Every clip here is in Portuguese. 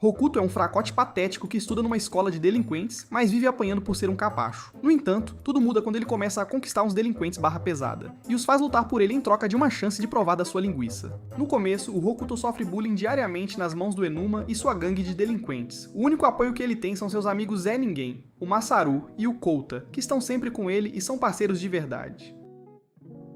Hokuto é um fracote patético que estuda numa escola de delinquentes, mas vive apanhando por ser um capacho. No entanto, tudo muda quando ele começa a conquistar uns delinquentes barra pesada, e os faz lutar por ele em troca de uma chance de provar da sua linguiça. No começo, o Hokuto sofre bullying diariamente nas mãos do Enuma e sua gangue de delinquentes. O único apoio que ele tem são seus amigos Zé Ninguém, o Masaru e o Kouta, que estão sempre com ele e são parceiros de verdade.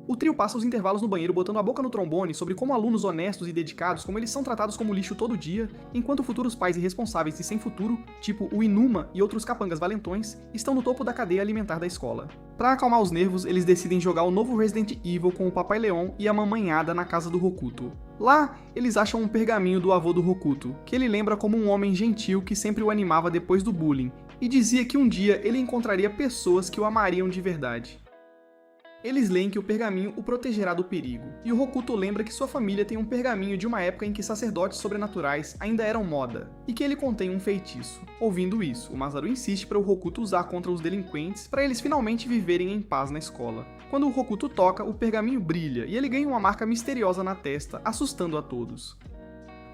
O trio passa os intervalos no banheiro botando a boca no trombone sobre como alunos honestos e dedicados, como eles são tratados como lixo todo dia, enquanto futuros pais irresponsáveis e sem futuro, tipo o Inuma e outros capangas valentões, estão no topo da cadeia alimentar da escola. Pra acalmar os nervos, eles decidem jogar o novo Resident Evil com o Papai Leon e a Mamãe Hada na casa do Hokuto. Lá, eles acham um pergaminho do avô do Hokuto, que ele lembra como um homem gentil que sempre o animava depois do bullying, e dizia que um dia ele encontraria pessoas que o amariam de verdade. Eles leem que o pergaminho o protegerá do perigo, e o Hokuto lembra que sua família tem um pergaminho de uma época em que sacerdotes sobrenaturais ainda eram moda, e que ele contém um feitiço. Ouvindo isso, o Masaru insiste para o Hokuto usar contra os delinquentes para eles finalmente viverem em paz na escola. Quando o Hokuto toca, o pergaminho brilha e ele ganha uma marca misteriosa na testa, assustando a todos.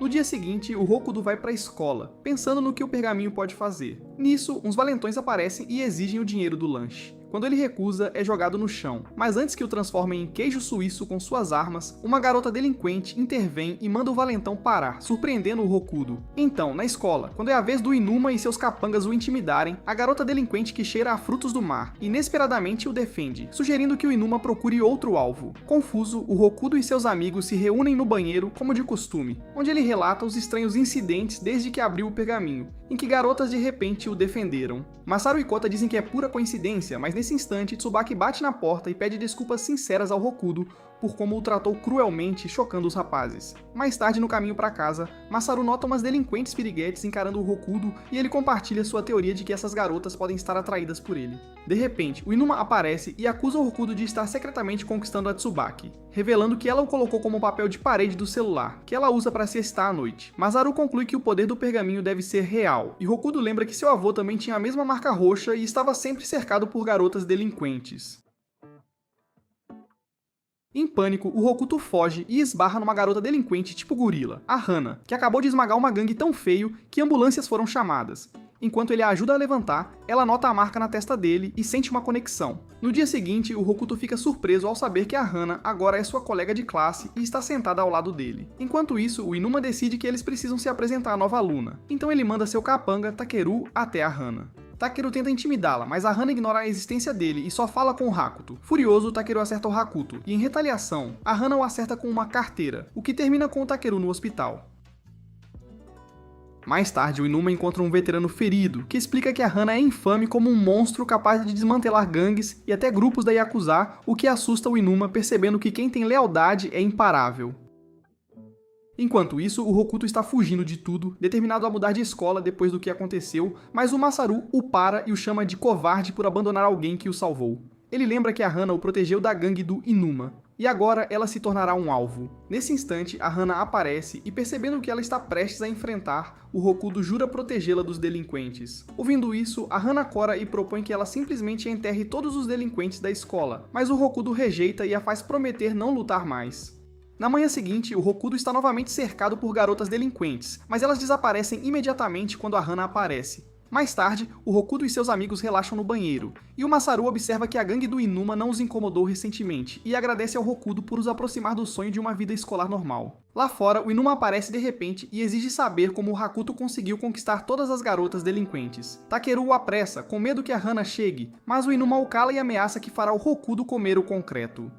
No dia seguinte, o Hokuto vai para a escola, pensando no que o pergaminho pode fazer. Nisso, uns valentões aparecem e exigem o dinheiro do lanche. Quando ele recusa, é jogado no chão, mas antes que o transformem em queijo suíço com suas armas, uma garota delinquente intervém e manda o valentão parar, surpreendendo o Hokuto. Então, na escola, quando é a vez do Inuma e seus capangas o intimidarem, a garota delinquente que cheira a frutos do mar, inesperadamente o defende, sugerindo que o Inuma procure outro alvo. Confuso, o Hokuto e seus amigos se reúnem no banheiro, como de costume, onde ele relata os estranhos incidentes desde que abriu o pergaminho, em que garotas de repente o defenderam. Masaru e Kota dizem que é pura coincidência, mas nesse instante Tsubaki bate na porta e pede desculpas sinceras ao Hokuto por como o tratou cruelmente, chocando os rapazes. Mais tarde, no caminho para casa, Masaru nota umas delinquentes piriguetes encarando o Hokuto e ele compartilha sua teoria de que essas garotas podem estar atraídas por ele. De repente, o Inuma aparece e acusa o Hokuto de estar secretamente conquistando a Tsubaki, revelando que ela o colocou como papel de parede do celular, que ela usa para siestar à noite. Masaru conclui que o poder do pergaminho deve ser real, e Hokuto lembra que seu avô também tinha a mesma marca roxa e estava sempre cercado por garotas delinquentes. Em pânico, o Hokuto foge e esbarra numa garota delinquente tipo gorila, a Hana, que acabou de esmagar uma gangue tão feio que ambulâncias foram chamadas. Enquanto ele a ajuda a levantar, ela nota a marca na testa dele e sente uma conexão. No dia seguinte, o Hokuto fica surpreso ao saber que a Hana agora é sua colega de classe e está sentada ao lado dele. Enquanto isso, o Inuma decide que eles precisam se apresentar à nova aluna, então ele manda seu capanga, Takeru, até a Hana. Takeru tenta intimidá-la, mas a Hana ignora a existência dele e só fala com o Hakuto. Furioso, Takeru acerta o Hakuto, e em retaliação, a Hana o acerta com uma carteira, o que termina com o Takeru no hospital. Mais tarde, o Inuma encontra um veterano ferido, que explica que a Hana é infame como um monstro capaz de desmantelar gangues e até grupos da Yakuza, o que assusta o Inuma percebendo que quem tem lealdade é imparável. Enquanto isso, o Hokuto está fugindo de tudo, determinado a mudar de escola depois do que aconteceu, mas o Masaru o para e o chama de covarde por abandonar alguém que o salvou. Ele lembra que a Hana o protegeu da gangue do Inuma, e agora ela se tornará um alvo. Nesse instante, a Hana aparece e, percebendo que ela está prestes a enfrentar, o Hokuto jura protegê-la dos delinquentes. Ouvindo isso, a Hana cora e propõe que ela simplesmente enterre todos os delinquentes da escola, mas o Hokuto rejeita e a faz prometer não lutar mais. Na manhã seguinte, o Hokuto está novamente cercado por garotas delinquentes, mas elas desaparecem imediatamente quando a Hana aparece. Mais tarde, o Hokuto e seus amigos relaxam no banheiro, e o Masaru observa que a gangue do Inuma não os incomodou recentemente, e agradece ao Hokuto por os aproximar do sonho de uma vida escolar normal. Lá fora, o Inuma aparece de repente e exige saber como o Hakuto conseguiu conquistar todas as garotas delinquentes. Takeru o apressa, com medo que a Hana chegue, mas o Inuma o cala e ameaça que fará o Hokuto comer o concreto.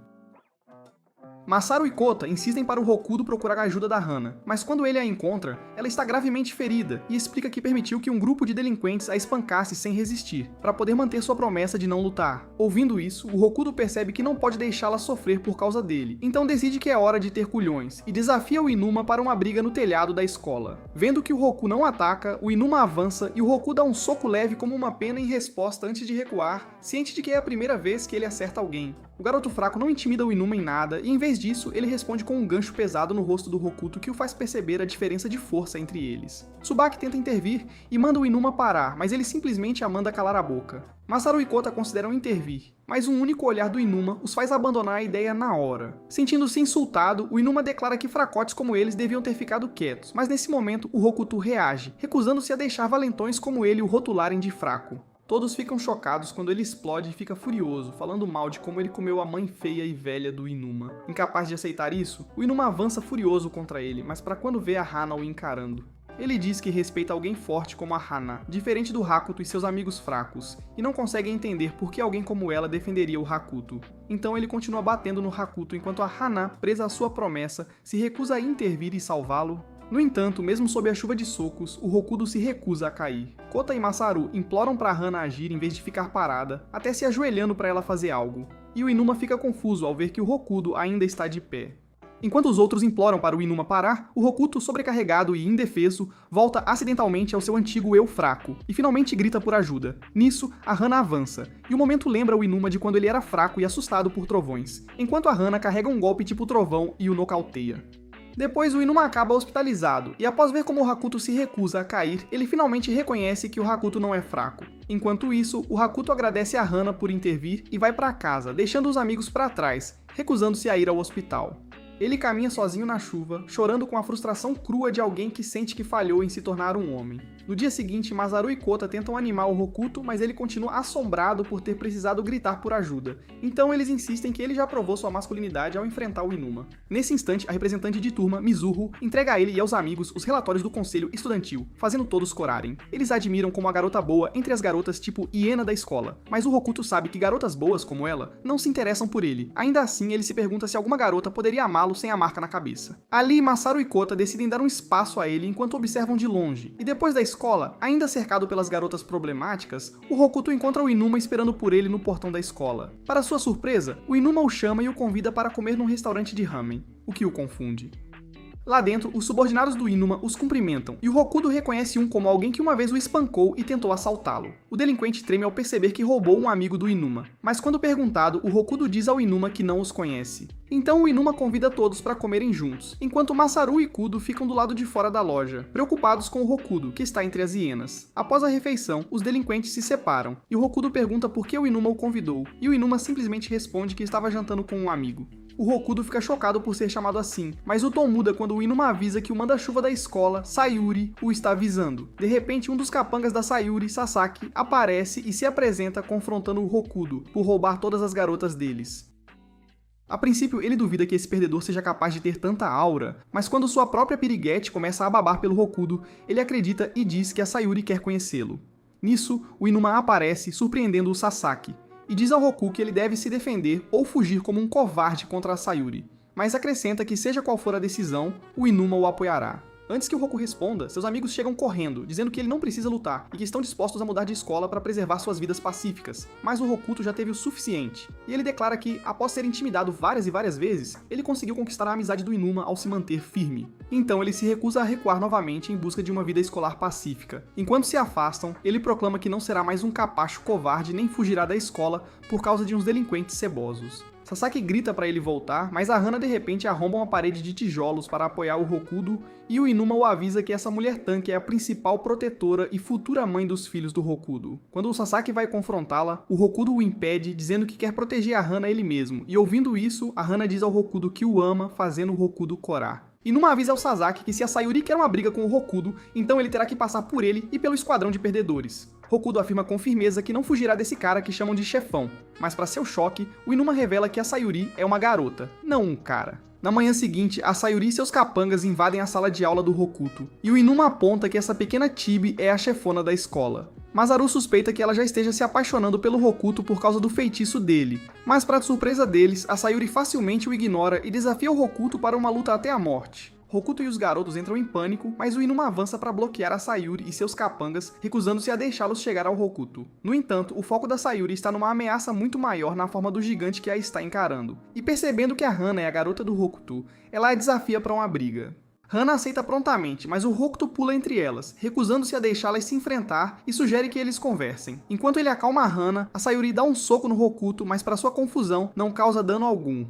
Masaru e Kota insistem para o Hokuto procurar a ajuda da Hana, mas quando ele a encontra, ela está gravemente ferida e explica que permitiu que um grupo de delinquentes a espancasse sem resistir, para poder manter sua promessa de não lutar. Ouvindo isso, o Hokuto percebe que não pode deixá-la sofrer por causa dele, então decide que é hora de ter culhões, e desafia o Inuma para uma briga no telhado da escola. Vendo que o Hokuto não ataca, o Inuma avança e o Hokuto dá um soco leve como uma pena em resposta antes de recuar, ciente de que é a primeira vez que ele acerta alguém. O garoto fraco não intimida o Inuma em nada e, em vez disso, ele responde com um gancho pesado no rosto do Hokuto que o faz perceber a diferença de força entre eles. Tsubaki tenta intervir e manda o Inuma parar, mas ele simplesmente a manda calar a boca. Masaru e Kota consideram intervir, mas um único olhar do Inuma os faz abandonar a ideia na hora. Sentindo-se insultado, o Inuma declara que fracotes como eles deviam ter ficado quietos, mas nesse momento o Hokuto reage, recusando-se a deixar valentões como ele o rotularem de fraco. Todos ficam chocados quando ele explode e fica furioso, falando mal de como ele comeu a mãe feia e velha do Inuma. Incapaz de aceitar isso, o Inuma avança furioso contra ele, mas para quando vê a Hana o encarando. Ele diz que respeita alguém forte como a Hana, diferente do Hakuto e seus amigos fracos, e não consegue entender por que alguém como ela defenderia o Hakuto. Então ele continua batendo no Hakuto enquanto a Hana, presa à sua promessa, se recusa a intervir e salvá-lo. No entanto, mesmo sob a chuva de socos, o Hokuto se recusa a cair. Kota e Masaru imploram para Hana agir em vez de ficar parada, até se ajoelhando para ela fazer algo. E o Inuma fica confuso ao ver que o Hokuto ainda está de pé. Enquanto os outros imploram para o Inuma parar, o Hokuto, sobrecarregado e indefeso, volta acidentalmente ao seu antigo eu fraco, e finalmente grita por ajuda. Nisso, a Hana avança, e o momento lembra o Inuma de quando ele era fraco e assustado por trovões, enquanto a Hana carrega um golpe tipo trovão e o nocauteia. Depois o Inuma acaba hospitalizado, e após ver como o Hakuto se recusa a cair, ele finalmente reconhece que o Hakuto não é fraco. Enquanto isso, o Hakuto agradece a Hana por intervir e vai para casa, deixando os amigos para trás, recusando-se a ir ao hospital. Ele caminha sozinho na chuva, chorando com a frustração crua de alguém que sente que falhou em se tornar um homem. No dia seguinte, Masaru e Kota tentam animar o Hokuto, mas ele continua assombrado por ter precisado gritar por ajuda. Então eles insistem que ele já provou sua masculinidade ao enfrentar o Inuma. Nesse instante, a representante de turma, Mizuho, entrega a ele e aos amigos os relatórios do conselho estudantil, fazendo todos corarem. Eles a admiram como a garota boa entre as garotas tipo hiena da escola, mas o Hokuto sabe que garotas boas como ela não se interessam por ele. Ainda assim, ele se pergunta se alguma garota poderia amá-lo sem a marca na cabeça. Ali, Masaru e Kota decidem dar um espaço a ele enquanto observam de longe, e depois da escola, ainda cercado pelas garotas problemáticas, o Hokuto encontra o Inuma esperando por ele no portão da escola. Para sua surpresa, o Inuma o chama e o convida para comer num restaurante de ramen, o que o confunde. Lá dentro, os subordinados do Inuma os cumprimentam, e o Hokuto reconhece um como alguém que uma vez o espancou e tentou assaltá-lo. O delinquente treme ao perceber que roubou um amigo do Inuma, mas quando perguntado, o Hokuto diz ao Inuma que não os conhece. Então o Inuma convida todos para comerem juntos, enquanto Masaru e Kudo ficam do lado de fora da loja, preocupados com o Hokuto, que está entre as hienas. Após a refeição, os delinquentes se separam, e o Hokuto pergunta por que o Inuma o convidou, e o Inuma simplesmente responde que estava jantando com um amigo. O Hokuto fica chocado por ser chamado assim, mas o tom muda quando o Inuma avisa que o manda-chuva da escola, Sayuri, o está avisando. De repente, um dos capangas da Sayuri, Sasaki, aparece e se apresenta confrontando o Hokuto por roubar todas as garotas deles. A princípio, ele duvida que esse perdedor seja capaz de ter tanta aura, mas quando sua própria piriguete começa a babar pelo Hokuto, ele acredita e diz que a Sayuri quer conhecê-lo. Nisso, o Inuma aparece, surpreendendo o Sasaki, e diz ao Roku que ele deve se defender ou fugir como um covarde contra a Sayuri, mas acrescenta que seja qual for a decisão, o Inuma o apoiará. Antes que o Roku responda, seus amigos chegam correndo, dizendo que ele não precisa lutar e que estão dispostos a mudar de escola para preservar suas vidas pacíficas, mas o Hokuto já teve o suficiente. E ele declara que, após ser intimidado várias e várias vezes, ele conseguiu conquistar a amizade do Inuma ao se manter firme. Então ele se recusa a recuar novamente em busca de uma vida escolar pacífica. Enquanto se afastam, ele proclama que não será mais um capacho covarde nem fugirá da escola por causa de uns delinquentes cebosos. Sasaki grita para ele voltar, mas a Hana de repente arromba uma parede de tijolos para apoiar o Hokuto e o Inuma o avisa que essa mulher tanque é a principal protetora e futura mãe dos filhos do Hokuto. Quando o Sasaki vai confrontá-la, o Hokuto o impede, dizendo que quer proteger a Hana ele mesmo, e ouvindo isso, a Hana diz ao Hokuto que o ama, fazendo o Hokuto corar. Inuma avisa ao Sasaki que se a Sayuri quer uma briga com o Hokuto, então ele terá que passar por ele e pelo esquadrão de perdedores. Hokuto afirma com firmeza que não fugirá desse cara que chamam de chefão, mas para seu choque, o Inuma revela que a Sayuri é uma garota, não um cara. Na manhã seguinte, a Sayuri e seus capangas invadem a sala de aula do Hokuto, e o Inuma aponta que essa pequena Chibi é a chefona da escola. Masaru suspeita que ela já esteja se apaixonando pelo Hokuto por causa do feitiço dele, mas para surpresa deles, a Sayuri facilmente o ignora e desafia o Hokuto para uma luta até a morte. Hokuto e os garotos entram em pânico, mas o Inuma avança para bloquear a Sayuri e seus capangas, recusando-se a deixá-los chegar ao Hokuto. No entanto, o foco da Sayuri está numa ameaça muito maior na forma do gigante que a está encarando, e percebendo que a Hana é a garota do Hokuto, ela a desafia para uma briga. Hana aceita prontamente, mas o Hokuto pula entre elas, recusando-se a deixá-las se enfrentar e sugere que eles conversem. Enquanto ele acalma a Hana, a Sayuri dá um soco no Hokuto, mas para sua confusão, não causa dano algum.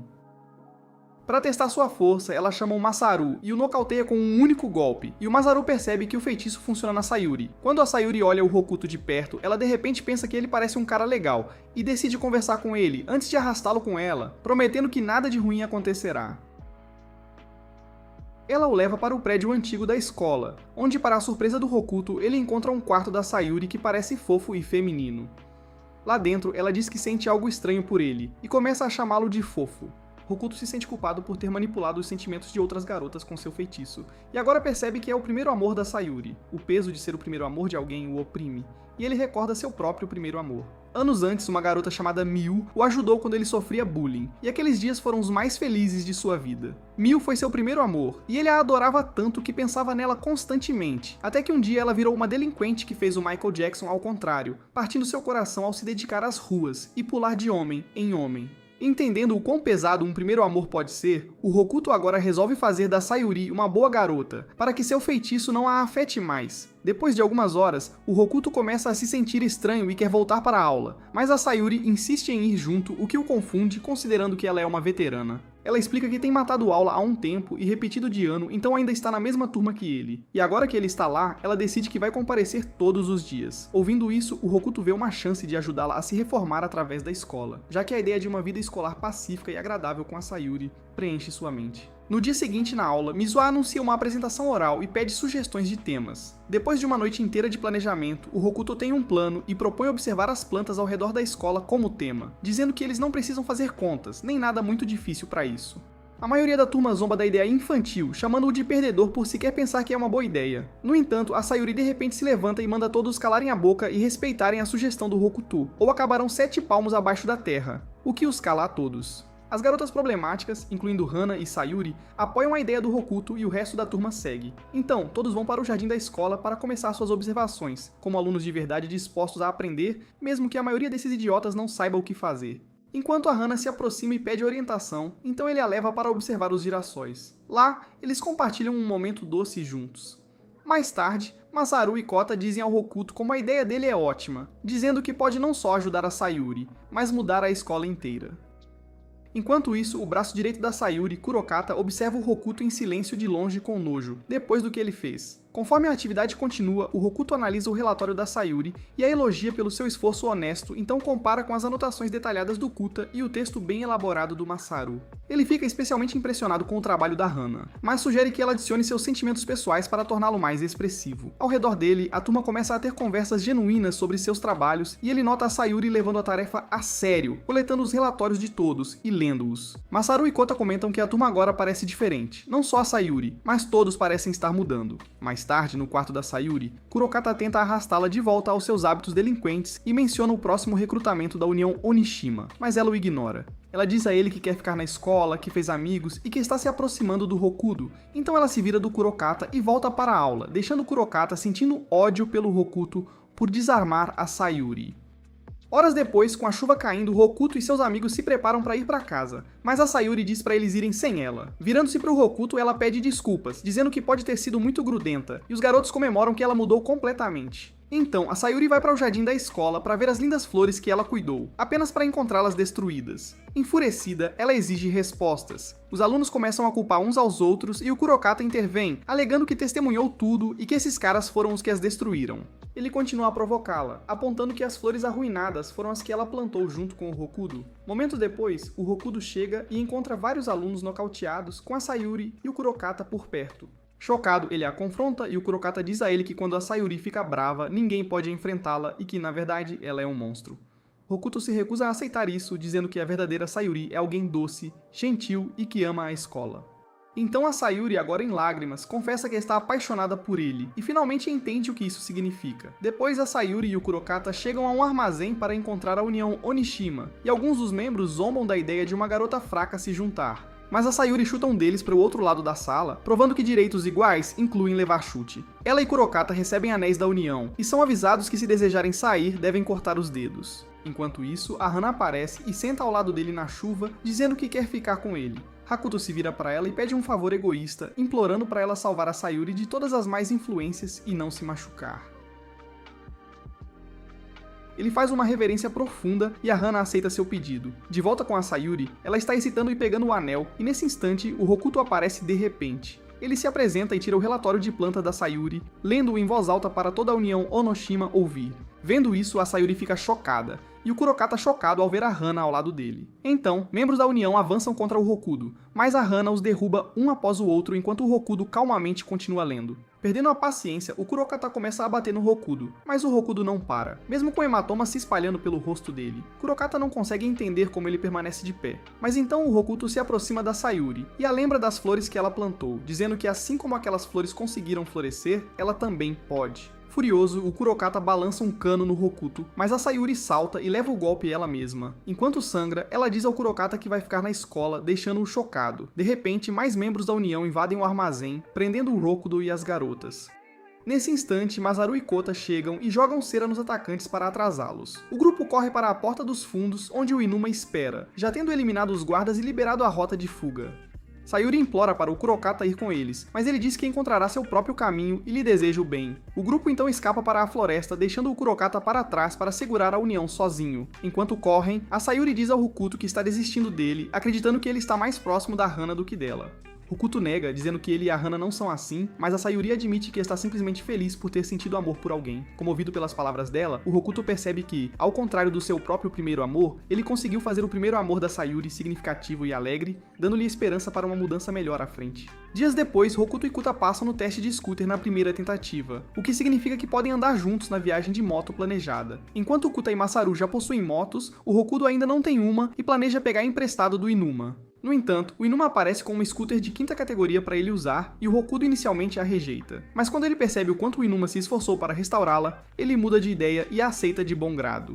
Para testar sua força, ela chama o Masaru e o nocauteia com um único golpe, e o Masaru percebe que o feitiço funciona na Sayuri. Quando a Sayuri olha o Hokuto de perto, ela de repente pensa que ele parece um cara legal, e decide conversar com ele antes de arrastá-lo com ela, prometendo que nada de ruim acontecerá. Ela o leva para o prédio antigo da escola, onde, para a surpresa do Hokuto, ele encontra um quarto da Sayuri que parece fofo e feminino. Lá dentro, ela diz que sente algo estranho por ele, e começa a chamá-lo de fofo. Hokuto se sente culpado por ter manipulado os sentimentos de outras garotas com seu feitiço, e agora percebe que é o primeiro amor da Sayuri. O peso de ser o primeiro amor de alguém o oprime, e ele recorda seu próprio primeiro amor. Anos antes, uma garota chamada Miu o ajudou quando ele sofria bullying, e aqueles dias foram os mais felizes de sua vida. Miu foi seu primeiro amor, e ele a adorava tanto que pensava nela constantemente, até que um dia ela virou uma delinquente que fez o Michael Jackson ao contrário, partindo seu coração ao se dedicar às ruas e pular de homem em homem. Entendendo o quão pesado um primeiro amor pode ser, o Hokuto agora resolve fazer da Sayuri uma boa garota, para que seu feitiço não a afete mais. Depois de algumas horas, o Hokuto começa a se sentir estranho e quer voltar para a aula, mas a Sayuri insiste em ir junto, o que o confunde, considerando que ela é uma veterana. Ela explica que tem matado aula há um tempo e repetido de ano, então ainda está na mesma turma que ele. E agora que ele está lá, ela decide que vai comparecer todos os dias. Ouvindo isso, o Hokuto vê uma chance de ajudá-la a se reformar através da escola, já que a ideia de uma vida escolar pacífica e agradável com a Sayuri preenche sua mente. No dia seguinte, na aula, Mizuha anuncia uma apresentação oral e pede sugestões de temas. Depois de uma noite inteira de planejamento, o Hokuto tem um plano e propõe observar as plantas ao redor da escola como tema, dizendo que eles não precisam fazer contas, nem nada muito difícil para isso. A maioria da turma zomba da ideia infantil, chamando-o de perdedor por sequer pensar que é uma boa ideia. No entanto, a Sayuri de repente se levanta e manda todos calarem a boca e respeitarem a sugestão do Hokuto, ou acabarão 7 palmos abaixo da terra, o que os cala a todos. As garotas problemáticas, incluindo Hana e Sayuri, apoiam a ideia do Hokuto e o resto da turma segue. Então, todos vão para o jardim da escola para começar suas observações, como alunos de verdade dispostos a aprender, mesmo que a maioria desses idiotas não saiba o que fazer. Enquanto a Hana se aproxima e pede orientação, então ele a leva para observar os girassóis. Lá, eles compartilham um momento doce juntos. Mais tarde, Masaru e Kota dizem ao Hokuto como a ideia dele é ótima, dizendo que pode não só ajudar a Sayuri, mas mudar a escola inteira. Enquanto isso, o braço direito da Sayuri, Kurokata, observa o Hokuto em silêncio de longe com nojo, depois do que ele fez. Conforme a atividade continua, o Hokuto analisa o relatório da Sayuri e a elogia pelo seu esforço honesto, então compara com as anotações detalhadas do Kuta e o texto bem elaborado do Masaru. Ele fica especialmente impressionado com o trabalho da Hana, mas sugere que ela adicione seus sentimentos pessoais para torná-lo mais expressivo. Ao redor dele, a turma começa a ter conversas genuínas sobre seus trabalhos e ele nota a Sayuri levando a tarefa a sério, coletando os relatórios de todos e lendo-os. Masaru e Kota comentam que a turma agora parece diferente, não só a Sayuri, mas todos parecem estar mudando. Mais tarde, no quarto da Sayuri, Kurokata tenta arrastá-la de volta aos seus hábitos delinquentes e menciona o próximo recrutamento da União Onishima, mas ela o ignora. Ela diz a ele que quer ficar na escola, que fez amigos e que está se aproximando do Hokuto, então ela se vira do Kurokata e volta para a aula, deixando Kurokata sentindo ódio pelo Hokuto por desarmar a Sayuri. Horas depois, com a chuva caindo, Hokuto e seus amigos se preparam para ir para casa, mas a Sayuri diz para eles irem sem ela. Virando-se para o Hokuto, ela pede desculpas, dizendo que pode ter sido muito grudenta, e os garotos comemoram que ela mudou completamente. Então, a Sayuri vai para o jardim da escola para ver as lindas flores que ela cuidou, apenas para encontrá-las destruídas. Enfurecida, ela exige respostas. Os alunos começam a culpar uns aos outros e o Kurokata intervém, alegando que testemunhou tudo e que esses caras foram os que as destruíram. Ele continua a provocá-la, apontando que as flores arruinadas foram as que ela plantou junto com o Hokuto. Momentos depois, o Hokuto chega e encontra vários alunos nocauteados com a Sayuri e o Kurokata por perto. Chocado, ele a confronta e o Kurokata diz a ele que quando a Sayuri fica brava, ninguém pode enfrentá-la e que, na verdade, ela é um monstro. Hokuto se recusa a aceitar isso, dizendo que a verdadeira Sayuri é alguém doce, gentil e que ama a escola. Então a Sayuri, agora em lágrimas, confessa que está apaixonada por ele, e finalmente entende o que isso significa. Depois a Sayuri e o Kurokata chegam a um armazém para encontrar a União Onishima, e alguns dos membros zombam da ideia de uma garota fraca se juntar. Mas a Sayuri chuta um deles para o outro lado da sala, provando que direitos iguais incluem levar chute. Ela e Kurokata recebem anéis da União, e são avisados que se desejarem sair, devem cortar os dedos. Enquanto isso, a Hana aparece e senta ao lado dele na chuva, dizendo que quer ficar com ele. Hakuto se vira para ela e pede um favor egoísta, implorando para ela salvar a Sayuri de todas as más influências e não se machucar. Ele faz uma reverência profunda e a Hana aceita seu pedido. De volta com a Sayuri, ela está hesitando e pegando o anel, e nesse instante, o Hokuto aparece de repente. Ele se apresenta e tira o relatório de planta da Sayuri, lendo-o em voz alta para toda a União Onoshima ouvir. Vendo isso, a Sayuri fica chocada, e o Kurokata chocado ao ver a Hana ao lado dele. Então, membros da União avançam contra o Hokudo, mas a Hana os derruba um após o outro enquanto o Hokudo calmamente continua lendo. Perdendo a paciência, o Kurokata começa a bater no Hokudo, mas o Hokudo não para, mesmo com hematomas se espalhando pelo rosto dele. Kurokata não consegue entender como ele permanece de pé, mas então o Hokuto se aproxima da Sayuri e a lembra das flores que ela plantou, dizendo que assim como aquelas flores conseguiram florescer, ela também pode. Furioso, o Kurokata balança um cano no Hokuto, mas a Sayuri salta e leva o golpe ela mesma. Enquanto sangra, ela diz ao Kurokata que vai ficar na escola, deixando-o chocado. De repente, mais membros da União invadem o armazém, prendendo o Rokudo e as garotas. Nesse instante, Masaru e Kota chegam e jogam cera nos atacantes para atrasá-los. O grupo corre para a porta dos fundos, onde o Inuma espera, já tendo eliminado os guardas e liberado a rota de fuga. Sayuri implora para o Kurokata ir com eles, mas ele diz que encontrará seu próprio caminho e lhe deseja o bem. O grupo então escapa para a floresta, deixando o Kurokata para trás para segurar a União sozinho. Enquanto correm, a Sayuri diz ao Hokuto que está desistindo dele, acreditando que ele está mais próximo da Hana do que dela. Hokuto nega, dizendo que ele e a Hana não são assim, mas a Sayuri admite que está simplesmente feliz por ter sentido amor por alguém. Comovido pelas palavras dela, o Hokuto percebe que, ao contrário do seu próprio primeiro amor, ele conseguiu fazer o primeiro amor da Sayuri significativo e alegre, dando-lhe esperança para uma mudança melhor à frente. Dias depois, Hokuto e Kuta passam no teste de scooter na primeira tentativa, o que significa que podem andar juntos na viagem de moto planejada. Enquanto Kuta e Masaru já possuem motos, o Hokuto ainda não tem uma e planeja pegar emprestado do Inuma. No entanto, o Inuma aparece com uma scooter de quinta categoria para ele usar e o Hokuto inicialmente a rejeita. Mas quando ele percebe o quanto o Inuma se esforçou para restaurá-la, ele muda de ideia e a aceita de bom grado.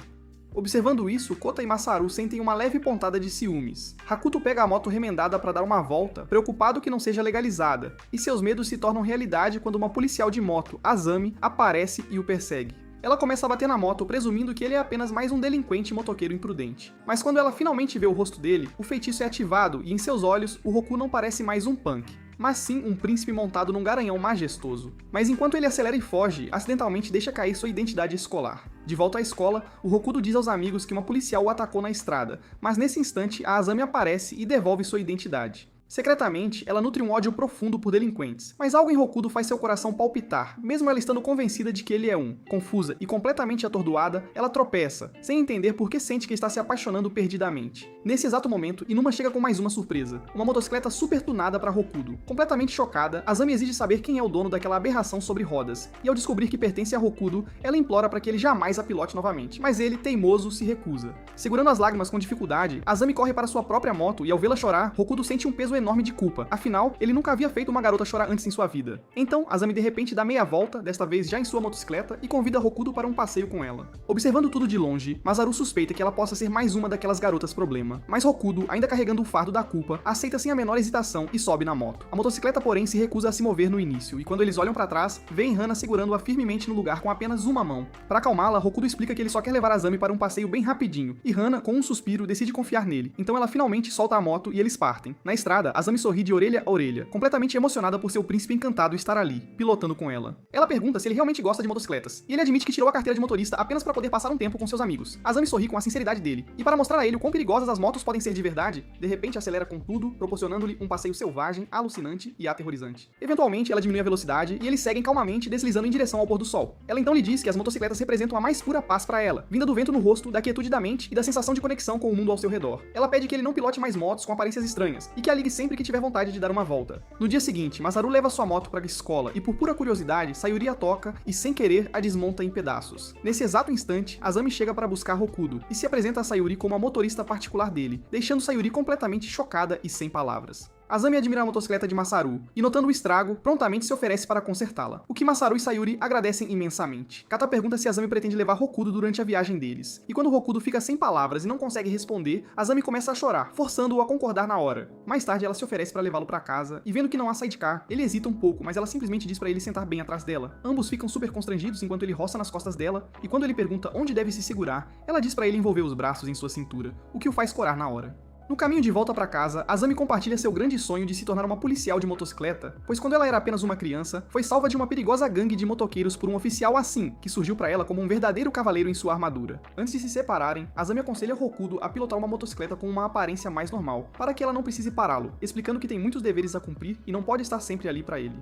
Observando isso, Kota e Masaru sentem uma leve pontada de ciúmes. Hakuto pega a moto remendada para dar uma volta, preocupado que não seja legalizada, e seus medos se tornam realidade quando uma policial de moto, Azami, aparece e o persegue. Ela começa a bater na moto, presumindo que ele é apenas mais um delinquente motoqueiro imprudente. Mas quando ela finalmente vê o rosto dele, o feitiço é ativado e em seus olhos, o Roku não parece mais um punk, mas sim um príncipe montado num garanhão majestoso. Mas enquanto ele acelera e foge, acidentalmente deixa cair sua identidade escolar. De volta à escola, o Hokuto diz aos amigos que uma policial o atacou na estrada, mas nesse instante a Azami aparece e devolve sua identidade. Secretamente, ela nutre um ódio profundo por delinquentes, mas algo em Hokuto faz seu coração palpitar, mesmo ela estando convencida de que ele é um. Confusa e completamente atordoada, ela tropeça, sem entender por que sente que está se apaixonando perdidamente. Nesse exato momento, Inuma chega com mais uma surpresa, uma motocicleta super tunada para Hokuto. Completamente chocada, Azami exige saber quem é o dono daquela aberração sobre rodas, e ao descobrir que pertence a Hokuto, ela implora para que ele jamais a pilote novamente, mas ele, teimoso, se recusa. Segurando as lágrimas com dificuldade, Azami corre para sua própria moto e ao vê-la chorar, Hokuto sente um peso enorme de culpa, afinal, ele nunca havia feito uma garota chorar antes em sua vida. Então, Azami de repente dá meia volta, desta vez já em sua motocicleta, e convida Hokuto para um passeio com ela. Observando tudo de longe, Masaru suspeita que ela possa ser mais uma daquelas garotas problema, mas Hokuto, ainda carregando o fardo da culpa, aceita sem a menor hesitação e sobe na moto. A motocicleta, porém, se recusa a se mover no início, e quando eles olham para trás, veem Hana segurando-a firmemente no lugar com apenas uma mão. Para acalmá-la, Hokuto explica que ele só quer levar Azami para um passeio bem rapidinho, e Hana, com um suspiro, decide confiar nele. Então ela finalmente solta a moto e eles partem. Na estrada, Azami sorri de orelha a orelha, completamente emocionada por seu príncipe encantado estar ali, pilotando com ela. Ela pergunta se ele realmente gosta de motocicletas, e ele admite que tirou a carteira de motorista apenas para poder passar um tempo com seus amigos. Azami sorri com a sinceridade dele, e para mostrar a ele o quão perigosas as motos podem ser de verdade, de repente acelera com tudo, proporcionando-lhe um passeio selvagem, alucinante e aterrorizante. Eventualmente, ela diminui a velocidade, e eles seguem calmamente deslizando em direção ao pôr do sol. Ela então lhe diz que as motocicletas representam a mais pura paz para ela, vinda do vento no rosto, da quietude da mente e da sensação de conexão com o mundo ao seu redor. Ela pede que ele não pilote mais motos com aparências estranhas, e que a ligue sempre que tiver vontade de dar uma volta. No dia seguinte, Masaru leva sua moto para a escola e por pura curiosidade, Sayuri a toca e sem querer a desmonta em pedaços. Nesse exato instante, Azami chega para buscar Hokuto e se apresenta a Sayuri como a motorista particular dele, deixando Sayuri completamente chocada e sem palavras. Azami admira a motocicleta de Masaru, e notando o estrago, prontamente se oferece para consertá-la, o que Masaru e Sayuri agradecem imensamente. Kata pergunta se Azami pretende levar Hokuto durante a viagem deles, e quando Hokuto fica sem palavras e não consegue responder, Azami começa a chorar, forçando-o a concordar na hora. Mais tarde ela se oferece para levá-lo para casa, e vendo que não há sidecar, ele hesita um pouco, mas ela simplesmente diz para ele sentar bem atrás dela. Ambos ficam super constrangidos enquanto ele roça nas costas dela, e quando ele pergunta onde deve se segurar, ela diz para ele envolver os braços em sua cintura, o que o faz corar na hora. No caminho de volta para casa, Azami compartilha seu grande sonho de se tornar uma policial de motocicleta, pois quando ela era apenas uma criança, foi salva de uma perigosa gangue de motoqueiros por um oficial assim, que surgiu para ela como um verdadeiro cavaleiro em sua armadura. Antes de se separarem, Azami aconselha Hokudo a pilotar uma motocicleta com uma aparência mais normal, para que ela não precise pará-lo, explicando que tem muitos deveres a cumprir e não pode estar sempre ali para ele.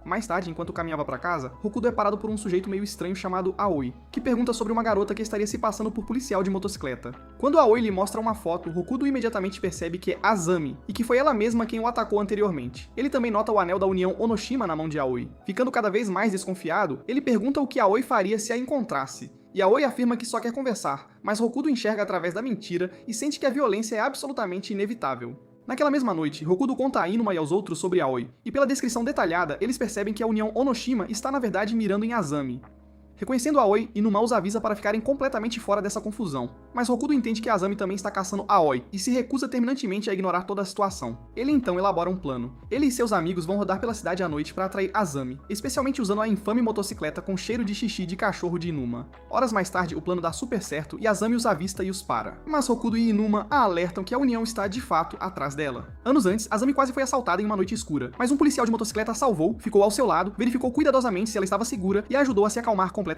Mais tarde, enquanto caminhava para casa, Hokudo é parado por um sujeito meio estranho chamado Aoi, que pergunta sobre uma garota que estaria se passando por policial de motocicleta. Quando Aoi lhe mostra uma foto, Hokudo imediatamente percebe que é Azami, e que foi ela mesma quem o atacou anteriormente. Ele também nota o anel da união Onoshima na mão de Aoi. Ficando cada vez mais desconfiado, ele pergunta o que Aoi faria se a encontrasse. E Aoi afirma que só quer conversar, mas Hokudo enxerga através da mentira e sente que a violência é absolutamente inevitável. Naquela mesma noite, Hokudo conta a Inuma e aos outros sobre Aoi, e pela descrição detalhada, eles percebem que a união Onoshima está na verdade mirando em Azami. Reconhecendo Aoi, Inuma os avisa para ficarem completamente fora dessa confusão, mas Hokudo entende que Azami também está caçando Aoi e se recusa terminantemente a ignorar toda a situação. Ele então elabora um plano. Ele e seus amigos vão rodar pela cidade à noite para atrair Azami, especialmente usando a infame motocicleta com cheiro de xixi de cachorro de Inuma. Horas mais tarde, o plano dá super certo e Azami os avista e os para, mas Hokudo e Inuma a alertam que a união está de fato atrás dela. Anos antes, Azami quase foi assaltada em uma noite escura, mas um policial de motocicleta a salvou, ficou ao seu lado, verificou cuidadosamente se ela estava segura e a ajudou a se acalmar completamente.